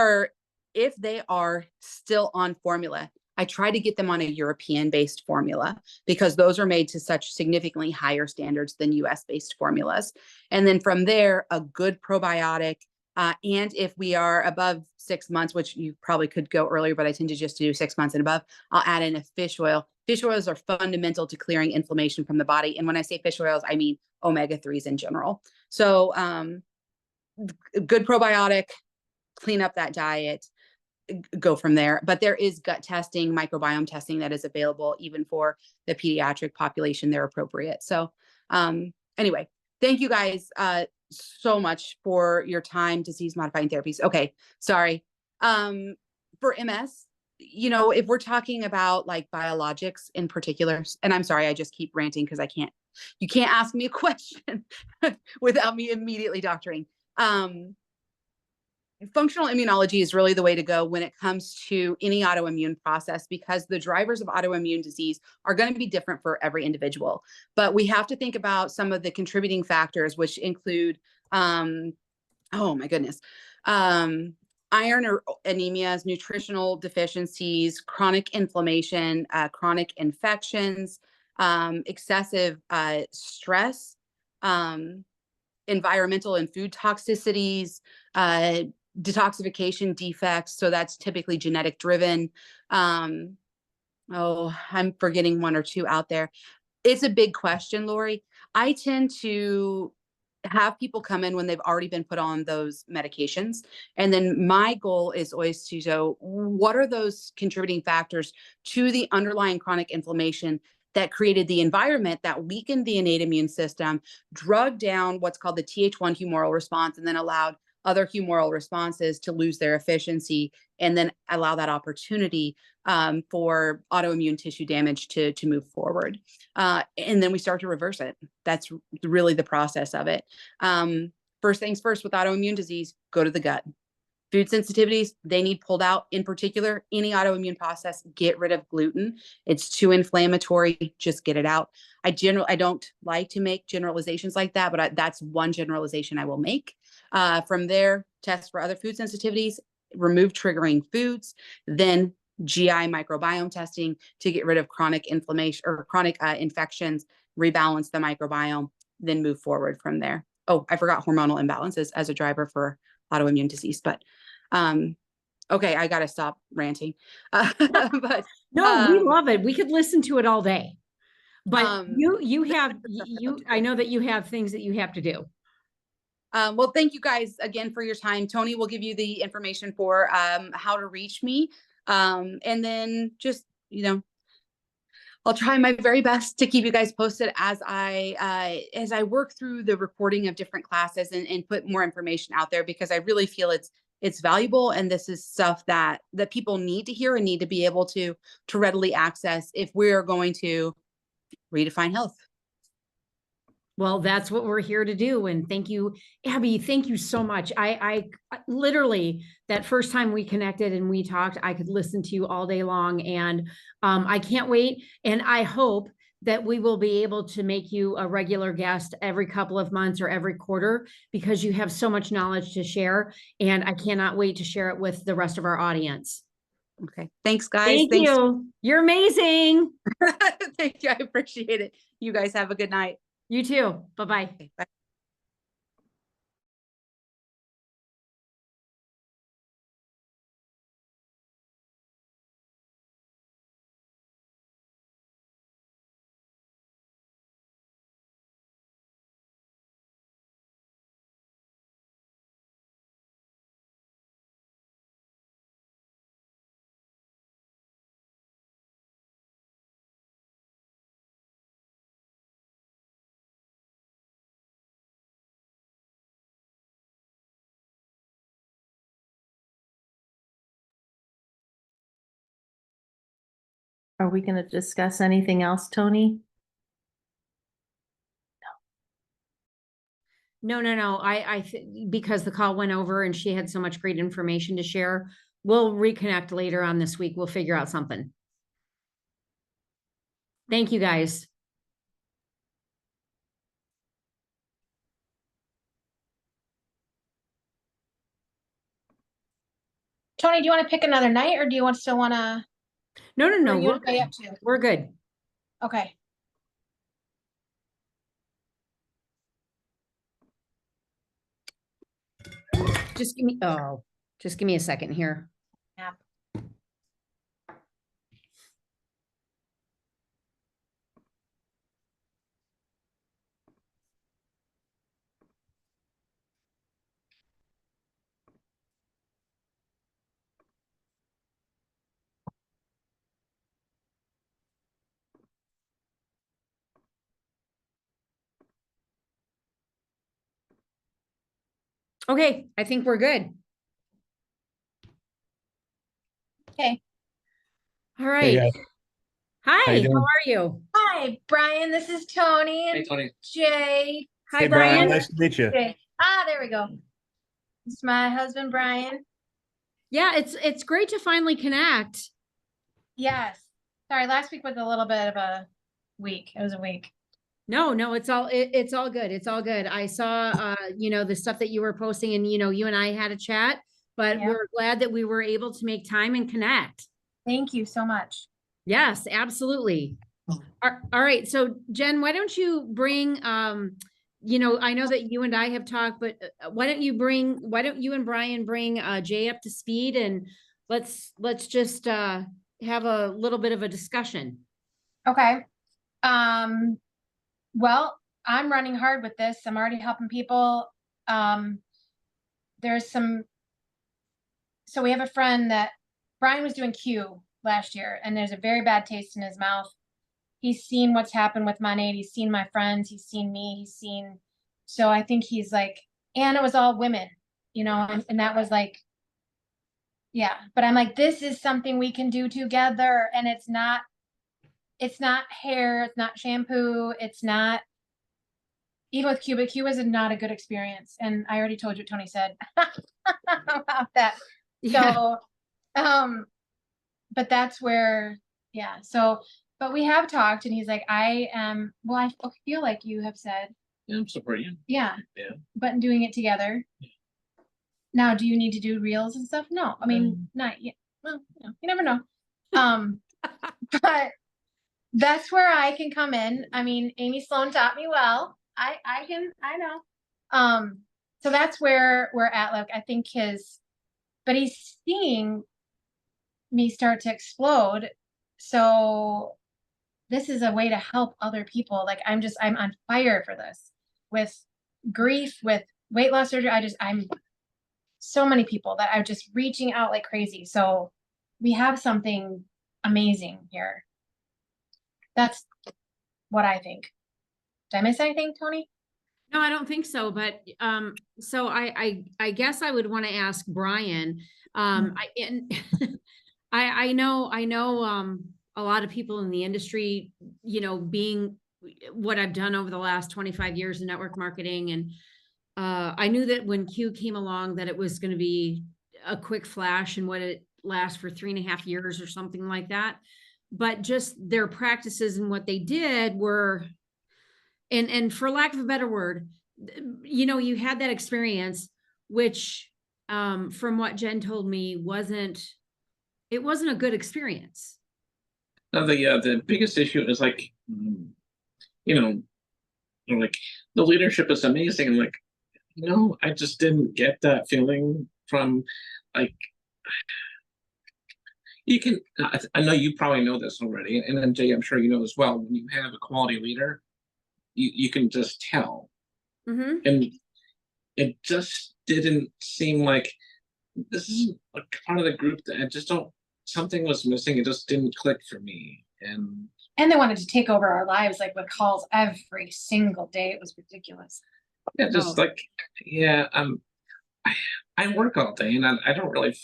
are still on formula, I try to get them on a European-based formula because those are made to such significantly higher standards than US-based formulas. And then from there, a good probiotic. And if we are above 6 months, which you probably could go earlier, but I tend to just do 6 months and above, I'll add in a fish oil. Fish oils are fundamental to clearing inflammation from the body. And when I say fish oils, I mean omega-3s in general. So good probiotic, clean up that diet, go from there. But there is gut testing, microbiome testing that is available even for the pediatric population. They're appropriate. So anyway, thank you guys so much for your time. Disease modifying therapies. Okay, sorry. For MS, if we're talking about like biologics in particular, and I'm sorry, I just keep ranting because you can't ask me a question without me immediately doctoring. Functional immunology is really the way to go when it comes to any autoimmune process, because the drivers of autoimmune disease are going to be different for every individual. But we have to think about some of the contributing factors, which include, oh my goodness, iron or anemias, nutritional deficiencies, chronic inflammation, chronic infections, excessive stress, environmental and food toxicities, detoxification defects. So that's typically genetic driven. I'm forgetting one or two out there. It's a big question, Lori. I tend to have people come in when they've already been put on those medications. And then my goal is always to show what are those contributing factors to the underlying chronic inflammation that created the environment that weakened the innate immune system, drugged down what's called the Th1 humoral response, and then allowed other humoral responses to lose their efficiency, and then allow that opportunity for autoimmune tissue damage to move forward. And then we start to reverse it. That's really the process of it. First things first, with autoimmune disease, go to the gut. Food sensitivities, they need pulled out. In particular, any autoimmune process, get rid of gluten. It's too inflammatory. Just get it out. I don't like to make generalizations like that, but that's one generalization I will make. From there, test for other food sensitivities, remove triggering foods, then GI microbiome testing to get rid of chronic inflammation or chronic infections, rebalance the microbiome, then move forward from there. Oh, I forgot hormonal imbalances as a driver for autoimmune disease, but Okay, I gotta stop ranting. But No, we um, love it. We could listen to it all day. But um, I know that you have things that you have to do. well, thank you guys again for your time. Toni will give you the information for how to reach me. And then just, I'll try my very best to keep you guys posted as I work through the recording of different classes and put more information out there, because I really feel it's valuable, and this is stuff that people need to hear and need to be able to readily access if we're going to redefine health. Well, that's what we're here to do. And thank you, Abbie. Thank you so much. I literally, that first time we connected and we talked, I could listen to you all day long, and I can't wait. And I hope that we will be able to make you a regular guest every couple of months or every quarter, because you have so much knowledge to share. And I cannot wait to share it with the rest of our audience. Okay. Thanks, guys. Thank you. You're amazing. Thank you. I appreciate it. You guys have a good night. You too. Bye-bye. Okay, bye. Are we going to discuss anything else, Toni? No. Because the call went over and she had so much great information to share. We'll reconnect later on this week. We'll figure out something. Thank you, guys. Toni, do you want to pick another night, or do you still want to? No. We're good. We're good. Okay. Just give me a second here. Yeah. Okay, I think we're good. Okay. All right. Hey, Hi, how you doing? how are you? Hi, Brian. This is Toni and Hey, Toni. Jay. Hi, Hey, Brian. Nice to meet you. Jay. There we go. It's my husband, Brian. Yeah, it's great to finally connect. Yes. Sorry, last week was a little bit of a week. It was a week. No, it's all good. It's all good. I saw the stuff that you were posting, and you and I had a chat, but Yeah. we're glad that we were able to make time and connect. Thank you so much. Yes, absolutely. All right. So Jen, why don't you bring I know that you and I have talked, but why don't you and Brian bring Jay up to speed, and let's just have a little bit of a discussion. Okay. Well, I'm running hard with this. I'm already helping people. So we have a friend that Brian was doing Q last year, and there's a very bad taste in his mouth. He's seen what's happened with Monade. He's seen my friends. He's seen me. So I think he's like, and it was all women, and that was like, yeah. But I'm like, this is something we can do together. And it's not hair. It's not shampoo. It's not, even with Q, but Q was not a good experience. And I already told you what Toni said about that. Yeah. So, but that's where, yeah. So, but we have talked, and he's like, I feel like you have said. Yeah, I'm supporting you. Yeah. Yeah. But doing it together. Yeah. Now, do you need to do reels and stuff? No, I mean, not yet. Well, you never know. But that's where I can come in. I mean, Amy Sloan taught me well. I know. So that's where we're at. Like, I think but he's seeing me start to explode. So this is a way to help other people. Like I'm on fire for this with grief, with weight loss surgery. I'm so many people that are just reaching out like crazy. So we have something amazing here. That's what I think. Did I miss anything, Toni? No, I don't think so, but, so I guess I would want to ask Brian, I know, a lot of people in the industry, being what I've done over the last 25 years in network marketing. And, I knew that when Q came along, that it was going to be a quick flash and what it lasts for 3.5 years or something like that. But just their practices and what they did were, and for lack of a better word, you had that experience, which, from what Jen told me, wasn't a good experience. Now the biggest issue is like, like the leadership is amazing. And like, I just didn't get that feeling from like, I know you probably know this already. And then Jay, I'm sure you know as well, when you have a quality leader, you can just tell. Mm-hmm. And it just didn't seem like this is a part of the group that I just don't, something was missing. It just didn't click for me. And they wanted to take over our lives, like with calls every single day. It was ridiculous. yeah, just like, yeah, I work all day and I don't really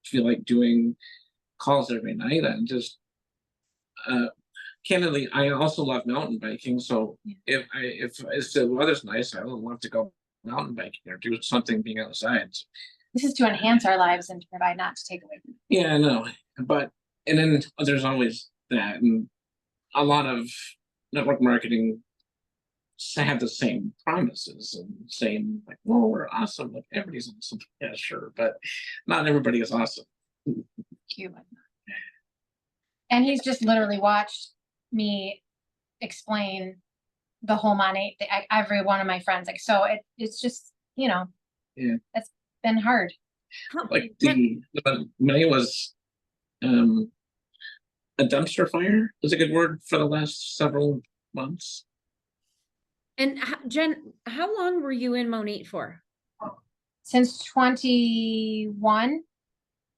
feel like doing calls every night. And just, candidly, I also love mountain biking. So if the weather's nice, I would love to go mountain biking or do something being outside. This is to enhance our lives and to provide, not to take away from them. Yeah, I know. But, and then there's always that. And a lot of network marketing have the same promises and saying like, well, we're awesome. Like everybody's awesome. Yeah, sure. But not everybody is awesome. Cuban. And he's just literally watched me explain the whole Monate, every one of my friends. Like, so it's just, Yeah. It's been hard. Like the May was a dumpster fire is a good word for the last several months. And Jen, how long were you in Monate for? Since 21.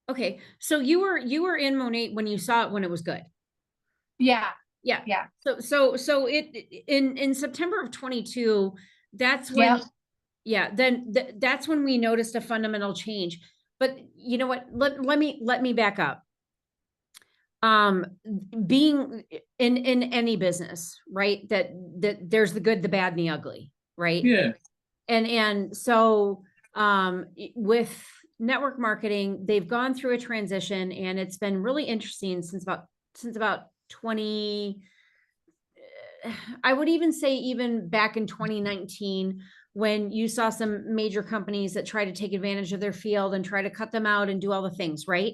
Okay, so you were in Monate when you saw it when it was good. Yeah. Yeah. Yeah. So it in September of 22, that's when, then that's when we noticed a fundamental change. But you know what? Let me back up. Being in any business, right? That there's the good, the bad, and the ugly, right? Yeah. And so with network marketing, they've gone through a transition, and it's been really interesting since about 20, I would even say even back in 2019, when you saw some major companies that try to take advantage of their field and try to cut them out and do all the things, right?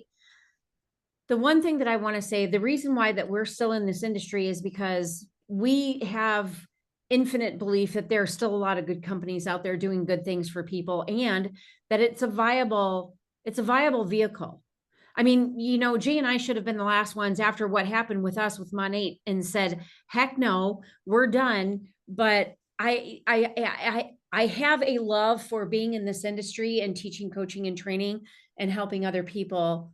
The one thing that I want to say, the reason why that we're still in this industry is because we have infinite belief that there are still a lot of good companies out there doing good things for people, and that it's a viable vehicle. I mean, Jay and I should have been the last ones after what happened with us with Monate and said, heck no, we're done. But I have a love for being in this industry and teaching, coaching, and training and helping other people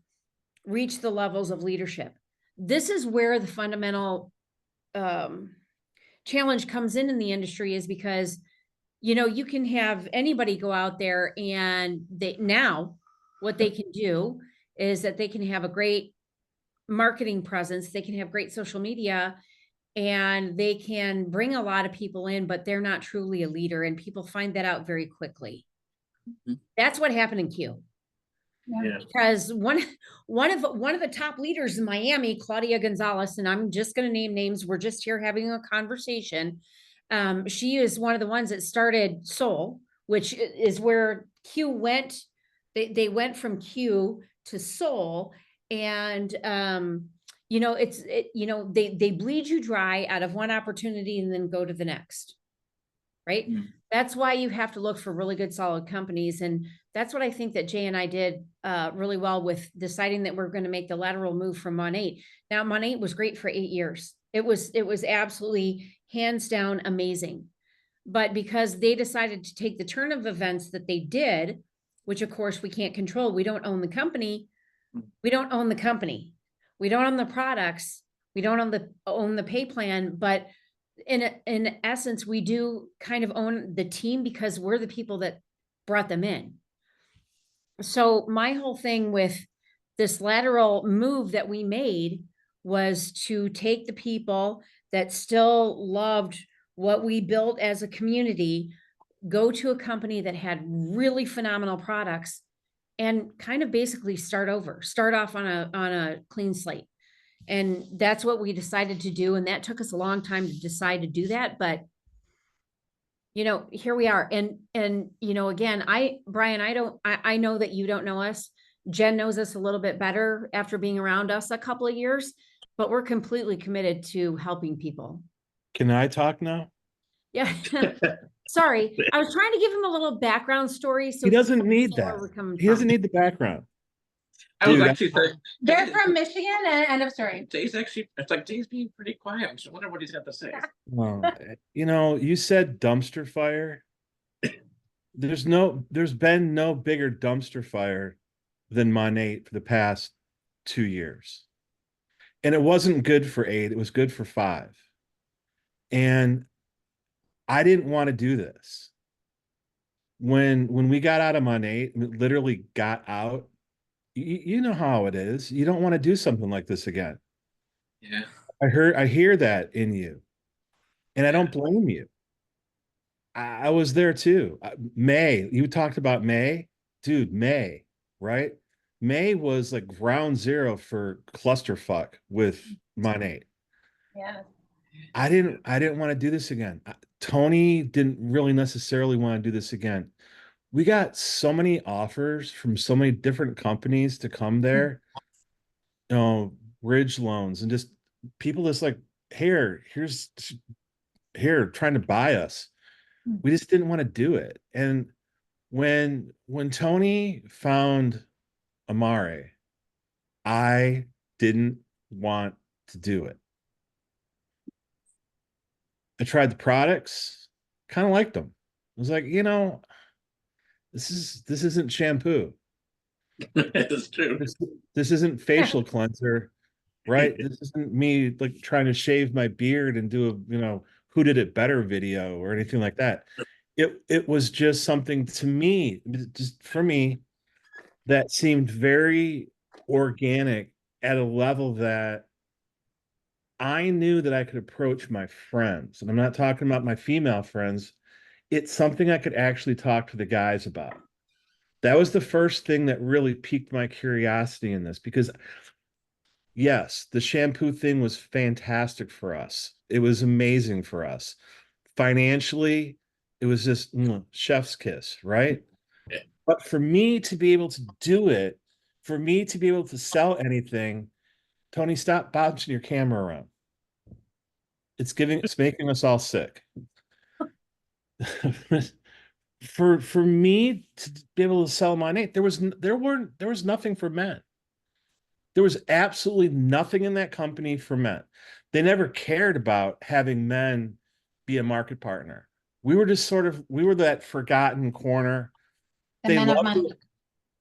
reach the levels of leadership. This is where the fundamental challenge comes in the industry, is because, you can have anybody go out there and what they can do is that they can have a great marketing presence. They can have great social media, and they can bring a lot of people in, but they're not truly a leader. And people find that out very quickly. Mm-hmm. That's what happened in Q. Yeah. Because one of the top leaders in Miami, Claudia Gonzalez, and I'm just going to name names. We're just here having a conversation. She is one of the ones that started Soul, which is where Q went. They went from Q to Soul, and they bleed you dry out of one opportunity and then go to the next. Right. Mm. That's why you have to look for really good, solid companies. And That's what I think that Jay and I did really well with deciding that we're going to make the lateral move from Mon8. Now, Mon8 was great for 8 years. It was absolutely hands down amazing. But because they decided to take the turn of events that they did, which of course we can't control, we don't own the company. We don't own the company. We don't own the products. We don't own the pay plan, but in essence, we do kind of own the team because we're the people that brought them in. So my whole thing with this lateral move that we made was to take the people that still loved what we built as a community, go to a company that had really phenomenal products, and kind of basically start off on a clean slate. And that's what we decided to do. And that took us a long time to decide to do that. But here we are. And again, Brian, I know that you don't know us. Jen knows us a little bit better after being around us a couple of years, but we're completely committed to helping people. Can I talk now? Yeah. Sorry. I was trying to give him a little background story. So He doesn't need that. He doesn't need the background. I was Dude, actually saying, They're from Michigan, and end of story. Jay's actually, it's like Jay's being pretty quiet. I wonder what he's got to say. Well, you said dumpster fire. There's been no bigger dumpster fire than Mon8 for the past 2 years. And it wasn't good for 8, it was good for 5. And I didn't want to do this. When we got out of Mon8, literally got out, you know how it is. You don't want to do something like this again. Yeah. I hear that in you. And I don't blame you. I was there too. May, you talked about May. Dude, May, right? May was like ground zero for clusterfuck with Mon8. Yeah. I didn't want to do this again. Toni didn't really necessarily want to do this again. We got so many offers from so many different companies to come there, bridge loans and just people that's like, here trying to buy us. We just didn't want to do it. And when Toni found Amare, I didn't want to do it. I tried the products, kind of liked them. I was like, this isn't shampoo. It's true. This isn't facial cleanser, right? This isn't me like trying to shave my beard and do a, who did it better video or anything like that. It was just something to me, just for me, that seemed very organic at a level that I knew that I could approach my friends. And I'm not talking about my female friends. It's something I could actually talk to the guys about. That was the first thing that really piqued my curiosity in this, because yes, the shampoo thing was fantastic for us. It was amazing for us. Financially, it was just chef's kiss, right? Yeah. But for me to be able to do it, for me to be able to sell anything, Toni, stop bouncing your camera around. It's making us all sick. For me to be able to sell Mon8, there was nothing for men. There was absolutely nothing in that company for men. They never cared about having men be a market partner. We were that forgotten corner. The men of money.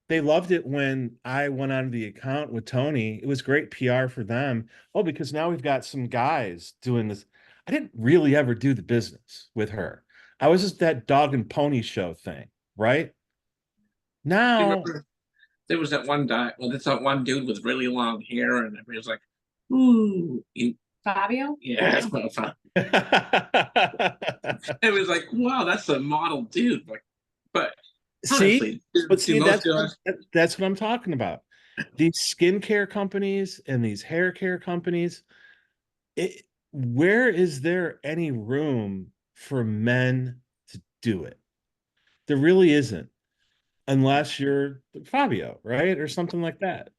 They loved it when I went on the account with Toni. It was great PR for them. Oh, because now we've got some guys doing this. I didn't really ever do the business with her. I was just that dog and pony show thing, right? Now there was that one guy. Well, that's that one dude with really long hair, and everybody was like, "Ooh, Fabio? yeah, that's what I thought." It was like, "Wow, that's a model dude." Like, but honestly, that's what I'm talking about. These skincare companies and these hair care companies, where is there any room for men to do it? There really isn't, unless you're Fabio, right, or something like that.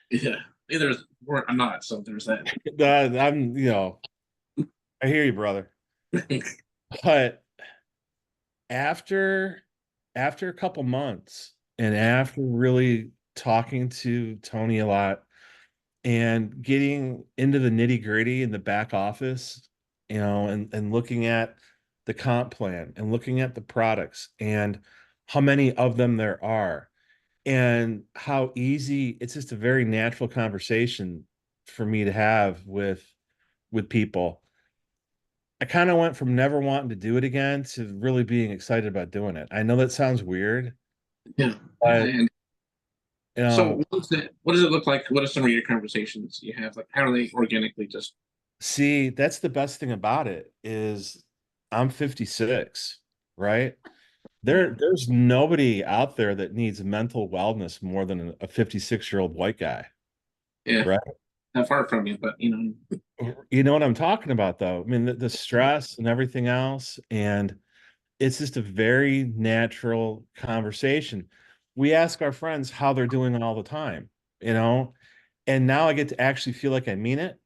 Yeah, either I'm not, so there's that. I hear you, brother. But after a couple months And after really talking to Toni a lot and getting into the nitty-gritty in the back office, and looking at the comp plan and looking at the products and how many of them there are and how easy it's just a very natural conversation for me to have with people. I kind of went from never wanting to do it again to really being excited about doing it. I know that sounds weird, Yeah. but And you so know, what does it look like? What are some of your conversations you have? Like, how are they organically just? see, that's the best thing about it is I'm 56, right? There's nobody out there that needs mental wellness more than a 56-year-old white guy, Yeah, right? not far from you, but You know what I'm talking about, though. I mean, the stress and everything else, and it's just a very natural conversation. We ask our friends how they're doing all the time, you know, and now I get to actually feel like I mean it,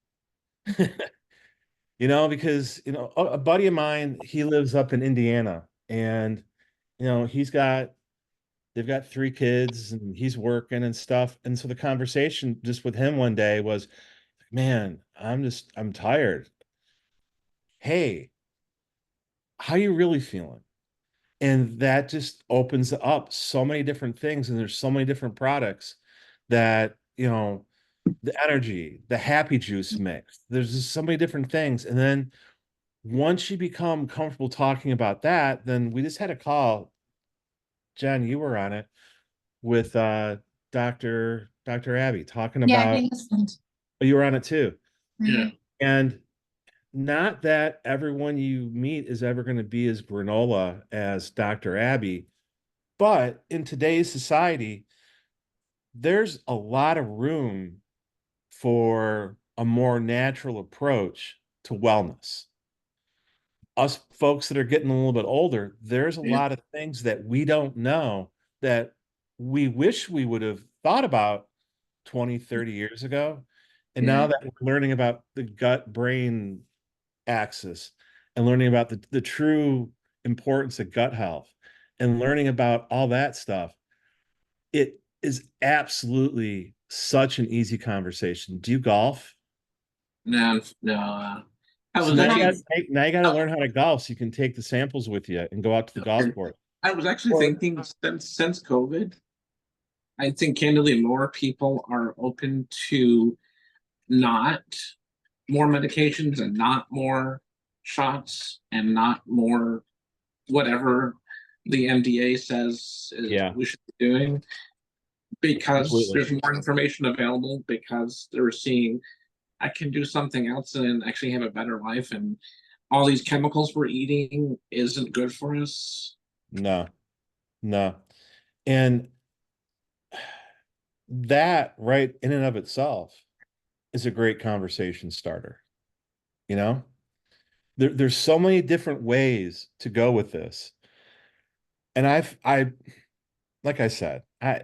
because a buddy of mine, he lives up in Indiana, and they've got 3 kids, and he's working and stuff, and so the conversation just with him one day was, man, I'm tired. Hey, how you really feeling? And that just opens up so many different things, and there's so many different products that the energy, the happy juice mix, there's just so many different things. And then once you become comfortable talking about that, then we just had a call. Jen, you were on it with Dr. Abbie talking Yeah, about. he listened. Oh, you were on it too. yeah. And not that everyone you meet is ever going to be as granola as Dr. Abbie, but in today's society, there's a lot of room for a more natural approach to wellness. Us folks that are getting a little bit older, there's a Yeah. lot of things that we don't know that we wish we would have thought about 20, 30 years ago. And now Yeah. that we're learning about the gut brain axis and learning about the true importance of gut health and learning about all that stuff, it is absolutely such an easy conversation. Do you golf? No, no. I So was actually, now you got to learn how to golf so you can take the samples with you and go out to the golf course. I was actually Or thinking since COVID, I think candidly more people are open to not more medications and not more shots and not more whatever the MDA says is yeah, we should be doing, because completely. there's more information available, because they're seeing I can do something else and actually have a better life, and all these chemicals we're eating isn't good for us. No, no. And that right in and of itself is a great conversation starter. You know, there's so many different ways to go with this. And like I said, I'm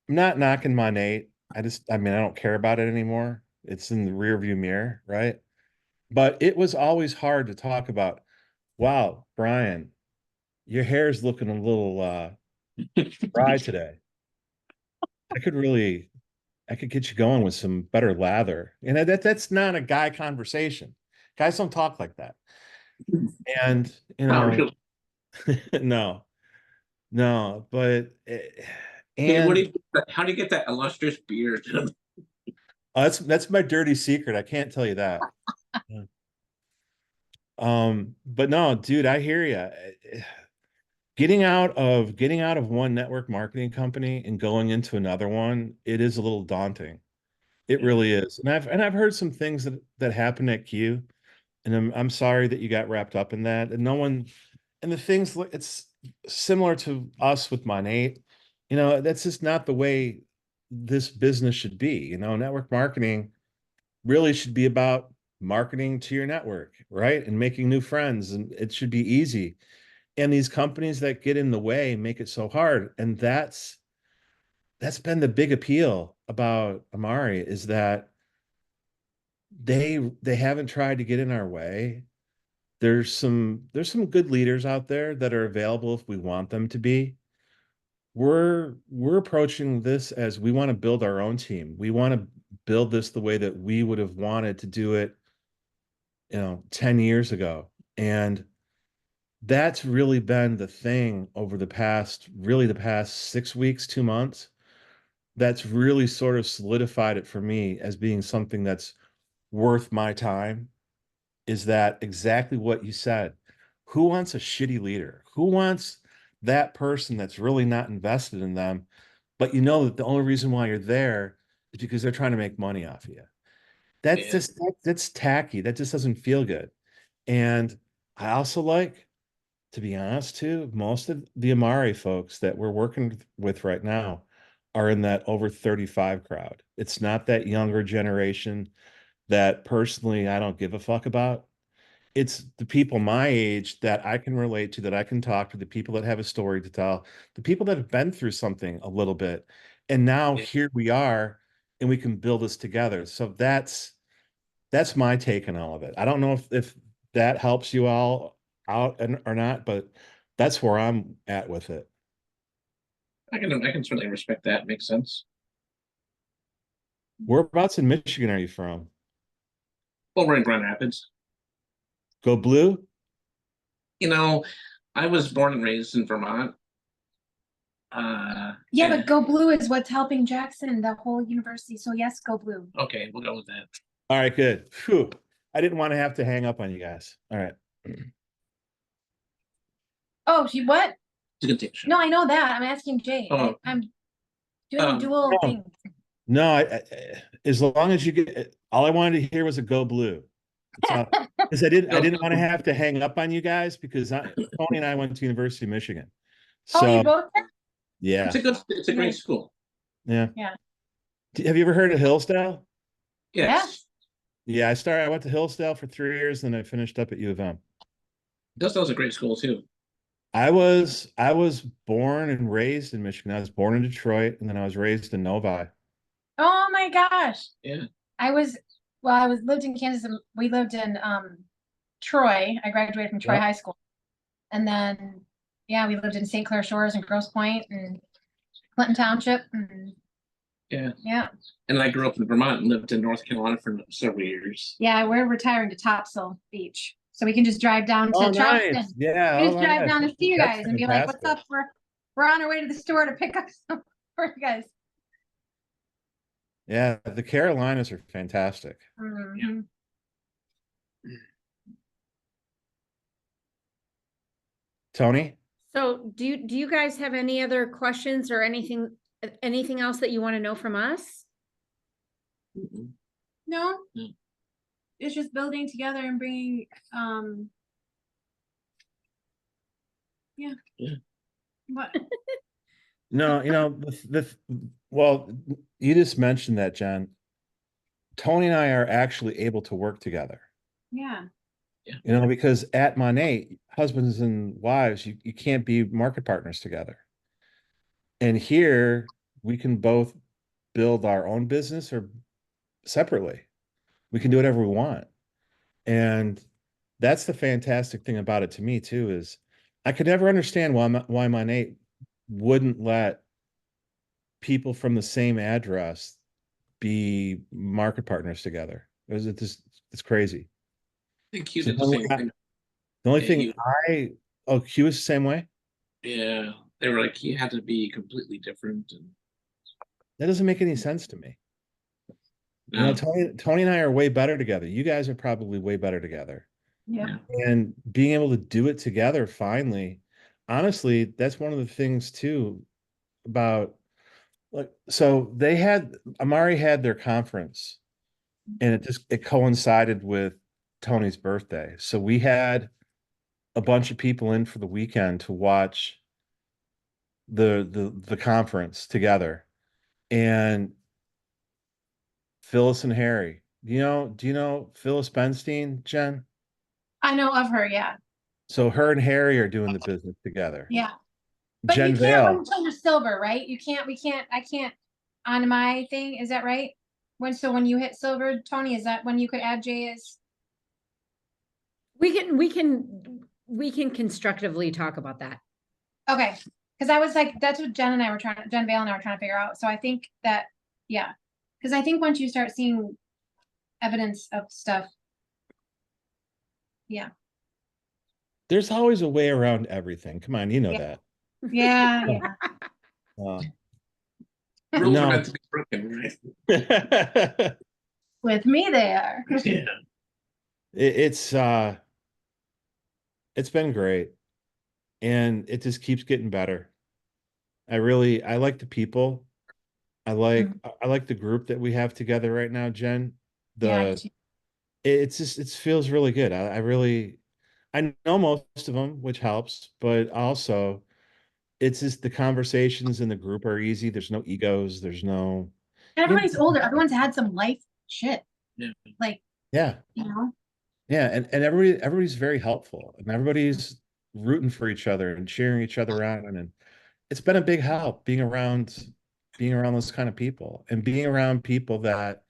not knocking my Nate. I mean, I don't care about it anymore. It's in the rearview mirror, right? But it was always hard to talk about. Wow, Brian, your hair's looking a little dry today. I could really, I could get you going with some better lather. And that's not a guy conversation. Guys don't talk like that. And Not really. no, no, but Hey, what do and you? How do you get that illustrious beard? that's my dirty secret. I can't tell you that. Yeah. But no, dude, I hear you. Getting out of one network marketing company and going into another one, it is a little daunting. It really is. And I've heard some things that happened at Q, and I'm sorry that you got wrapped up in that. And no one, and the things, it's similar to us with Monate. That's just not the way this business should be. Network marketing really should be about marketing to your network, right? And making new friends, and it should be easy. And these companies that get in the way make it so hard. And that's been the big appeal about Amari, is that they haven't tried to get in our way. There's some good leaders out there that are available if we want them to be, we're approaching this as we want to build our own team. We want to build this the way that we would have wanted to do it, 10 years ago. And that's really been the thing over the past 6 weeks, 2 months. That's really sort of solidified it for me as being something that's worth my time. Is that exactly what you said? Who wants a shitty leader? Who wants that person that's really not invested in them, but you know that the only reason why you're there is because they're trying to make money off of you? That's Yeah. just that's tacky. That just doesn't feel good. And I also like, to be honest too, most of the Amari folks that we're working with right now are in that over 35 crowd. It's not that younger generation that personally I don't give a fuck about. It's the people my age that I can relate to, that I can talk to, the people that have a story to tell, the people that have been through something a little bit. And now Yeah. here we are, and we can build this together. So that's my take on all of it. I don't know if that helps you all out or not, but that's where I'm at with it. I can certainly respect that. Makes sense. Whereabouts in Michigan are you from? Well, we're in Grand Rapids. Go Blue? You know, I was born and raised in Vermont. Yeah, and- but Go Blue is what's helping Jackson, the whole university. So yes, Go Blue. Okay, we'll go with that. All right, good. Phew. I didn't want to have to hang up on you guys. All right. Oh, she what? It's a good take. No, I know that. I'm asking Jay. Oh. I'm doing Um, dual no. things. No, as long as you get, all I wanted to hear was a Go Blue. Because I didn't want to have to hang up on you guys, because Toni and I went to University of Michigan. Oh, you So both? yeah, It's a great school. yeah. Yeah. Have you ever heard of Hillsdale? Yes. Yeah, I went to Hillsdale for 3 years, and then I finished up at U of M. Hillsdale's a great school too. I was born and raised in Michigan. I was born in Detroit, and then I was raised in Novi. Oh my gosh. Yeah. I lived in Kansas, and we lived in Troy. I graduated from Troy Yep. High School. And then yeah, we lived in St. Clair Shores and Grosse Pointe and Clinton Township. And Yeah. And I grew up in Vermont and lived in North Carolina for several years. yeah, we're retiring to Topsail Beach. So we can just drive down to Oh, Charleston. nice. Yeah. We Oh, just drive nice. down to see you That's guys and be like, what's fantastic. up? We're on our way to the store to pick up some for you guys. Yeah, the Carolinas are fantastic. Mhm. Toni? So do you guys have any other questions or anything else that you want to know from us? Mhm. No, Yeah. it's just building together and bringing, yeah. Yeah. What? No, well, you just mentioned that, Jen. Toni and I are actually able to work together. Yeah. Because at Monet, husbands and wives, you can't be market partners together. And here we can both build our own business or separately. We can do whatever we want. And that's the fantastic thing about it to me too, is I could never understand why Monet wouldn't let people from the same address be market partners together. It's crazy. I think Q So did the same thing. The only Yeah, thing Q is the same way. Yeah. They were like, you had to be completely different. And That doesn't make any sense to me. no. Toni and I are way better together. You guys are probably way better together. Yeah. And being able to do it together finally, honestly, that's one of the things too about, like, so Amari had their conference, and it coincided with Toni's birthday. So we had a bunch of people in for the weekend to watch the conference together. And Phyllis and Harry, do you know Phyllis Benstein, Jen? I know of her, yeah. So her and Harry are doing the business together. Yeah. But Jen you can't Vale. win until you're silver, right? I can't on my thing, is that right? When you hit silver, Toni, is that when you could add Jay as? We can constructively talk about that. Okay, Cause I was like, that's what Jen Vale and I were trying to figure out. So I think that, yeah. Cause I think once you start seeing evidence of stuff. Yeah. There's always a way around everything. Come on, you know Yeah. that. Yeah. Yeah. Rules No. are meant to be broken, right? With me there. Yeah. It's been great, and it just keeps getting better. I like the people. I like the group that we have together right now, Jen. Yeah. It's just, it feels really good. I know most of them, which helps, but also it's just the conversations in the group are easy. There's no egos. There's no, Everybody's older. Everyone's had some life shit. Yeah. Like, yeah. you know? Yeah. And everybody's very helpful, and everybody's rooting for each other and cheering each other on. And it's been a big help being around those kind of people, and being around people that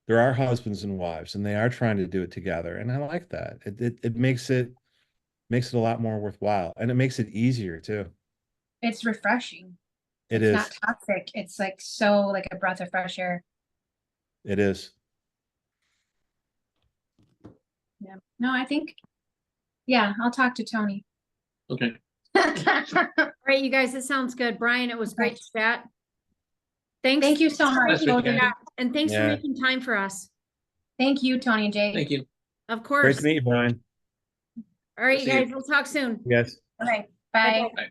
there are husbands and wives and they are trying to do it together. And I like that. It makes it a lot more worthwhile, and it makes it easier too. It's refreshing. It It's is. not toxic. It's like so like a breath of fresh air. It is. Yeah. No, I think, yeah, I'll talk to Toni. Okay. All right, you guys, it sounds good. Brian, it was great to chat. Thanks. Thank you so much. That's what you Yeah, and thanks for Yeah. making time for us. Thank you, Toni and Jay. Thank you. Of Great course. to meet you, Brian. All right, you See you. guys, we'll talk soon. Yes. Okay, bye. Bye-bye. Bye.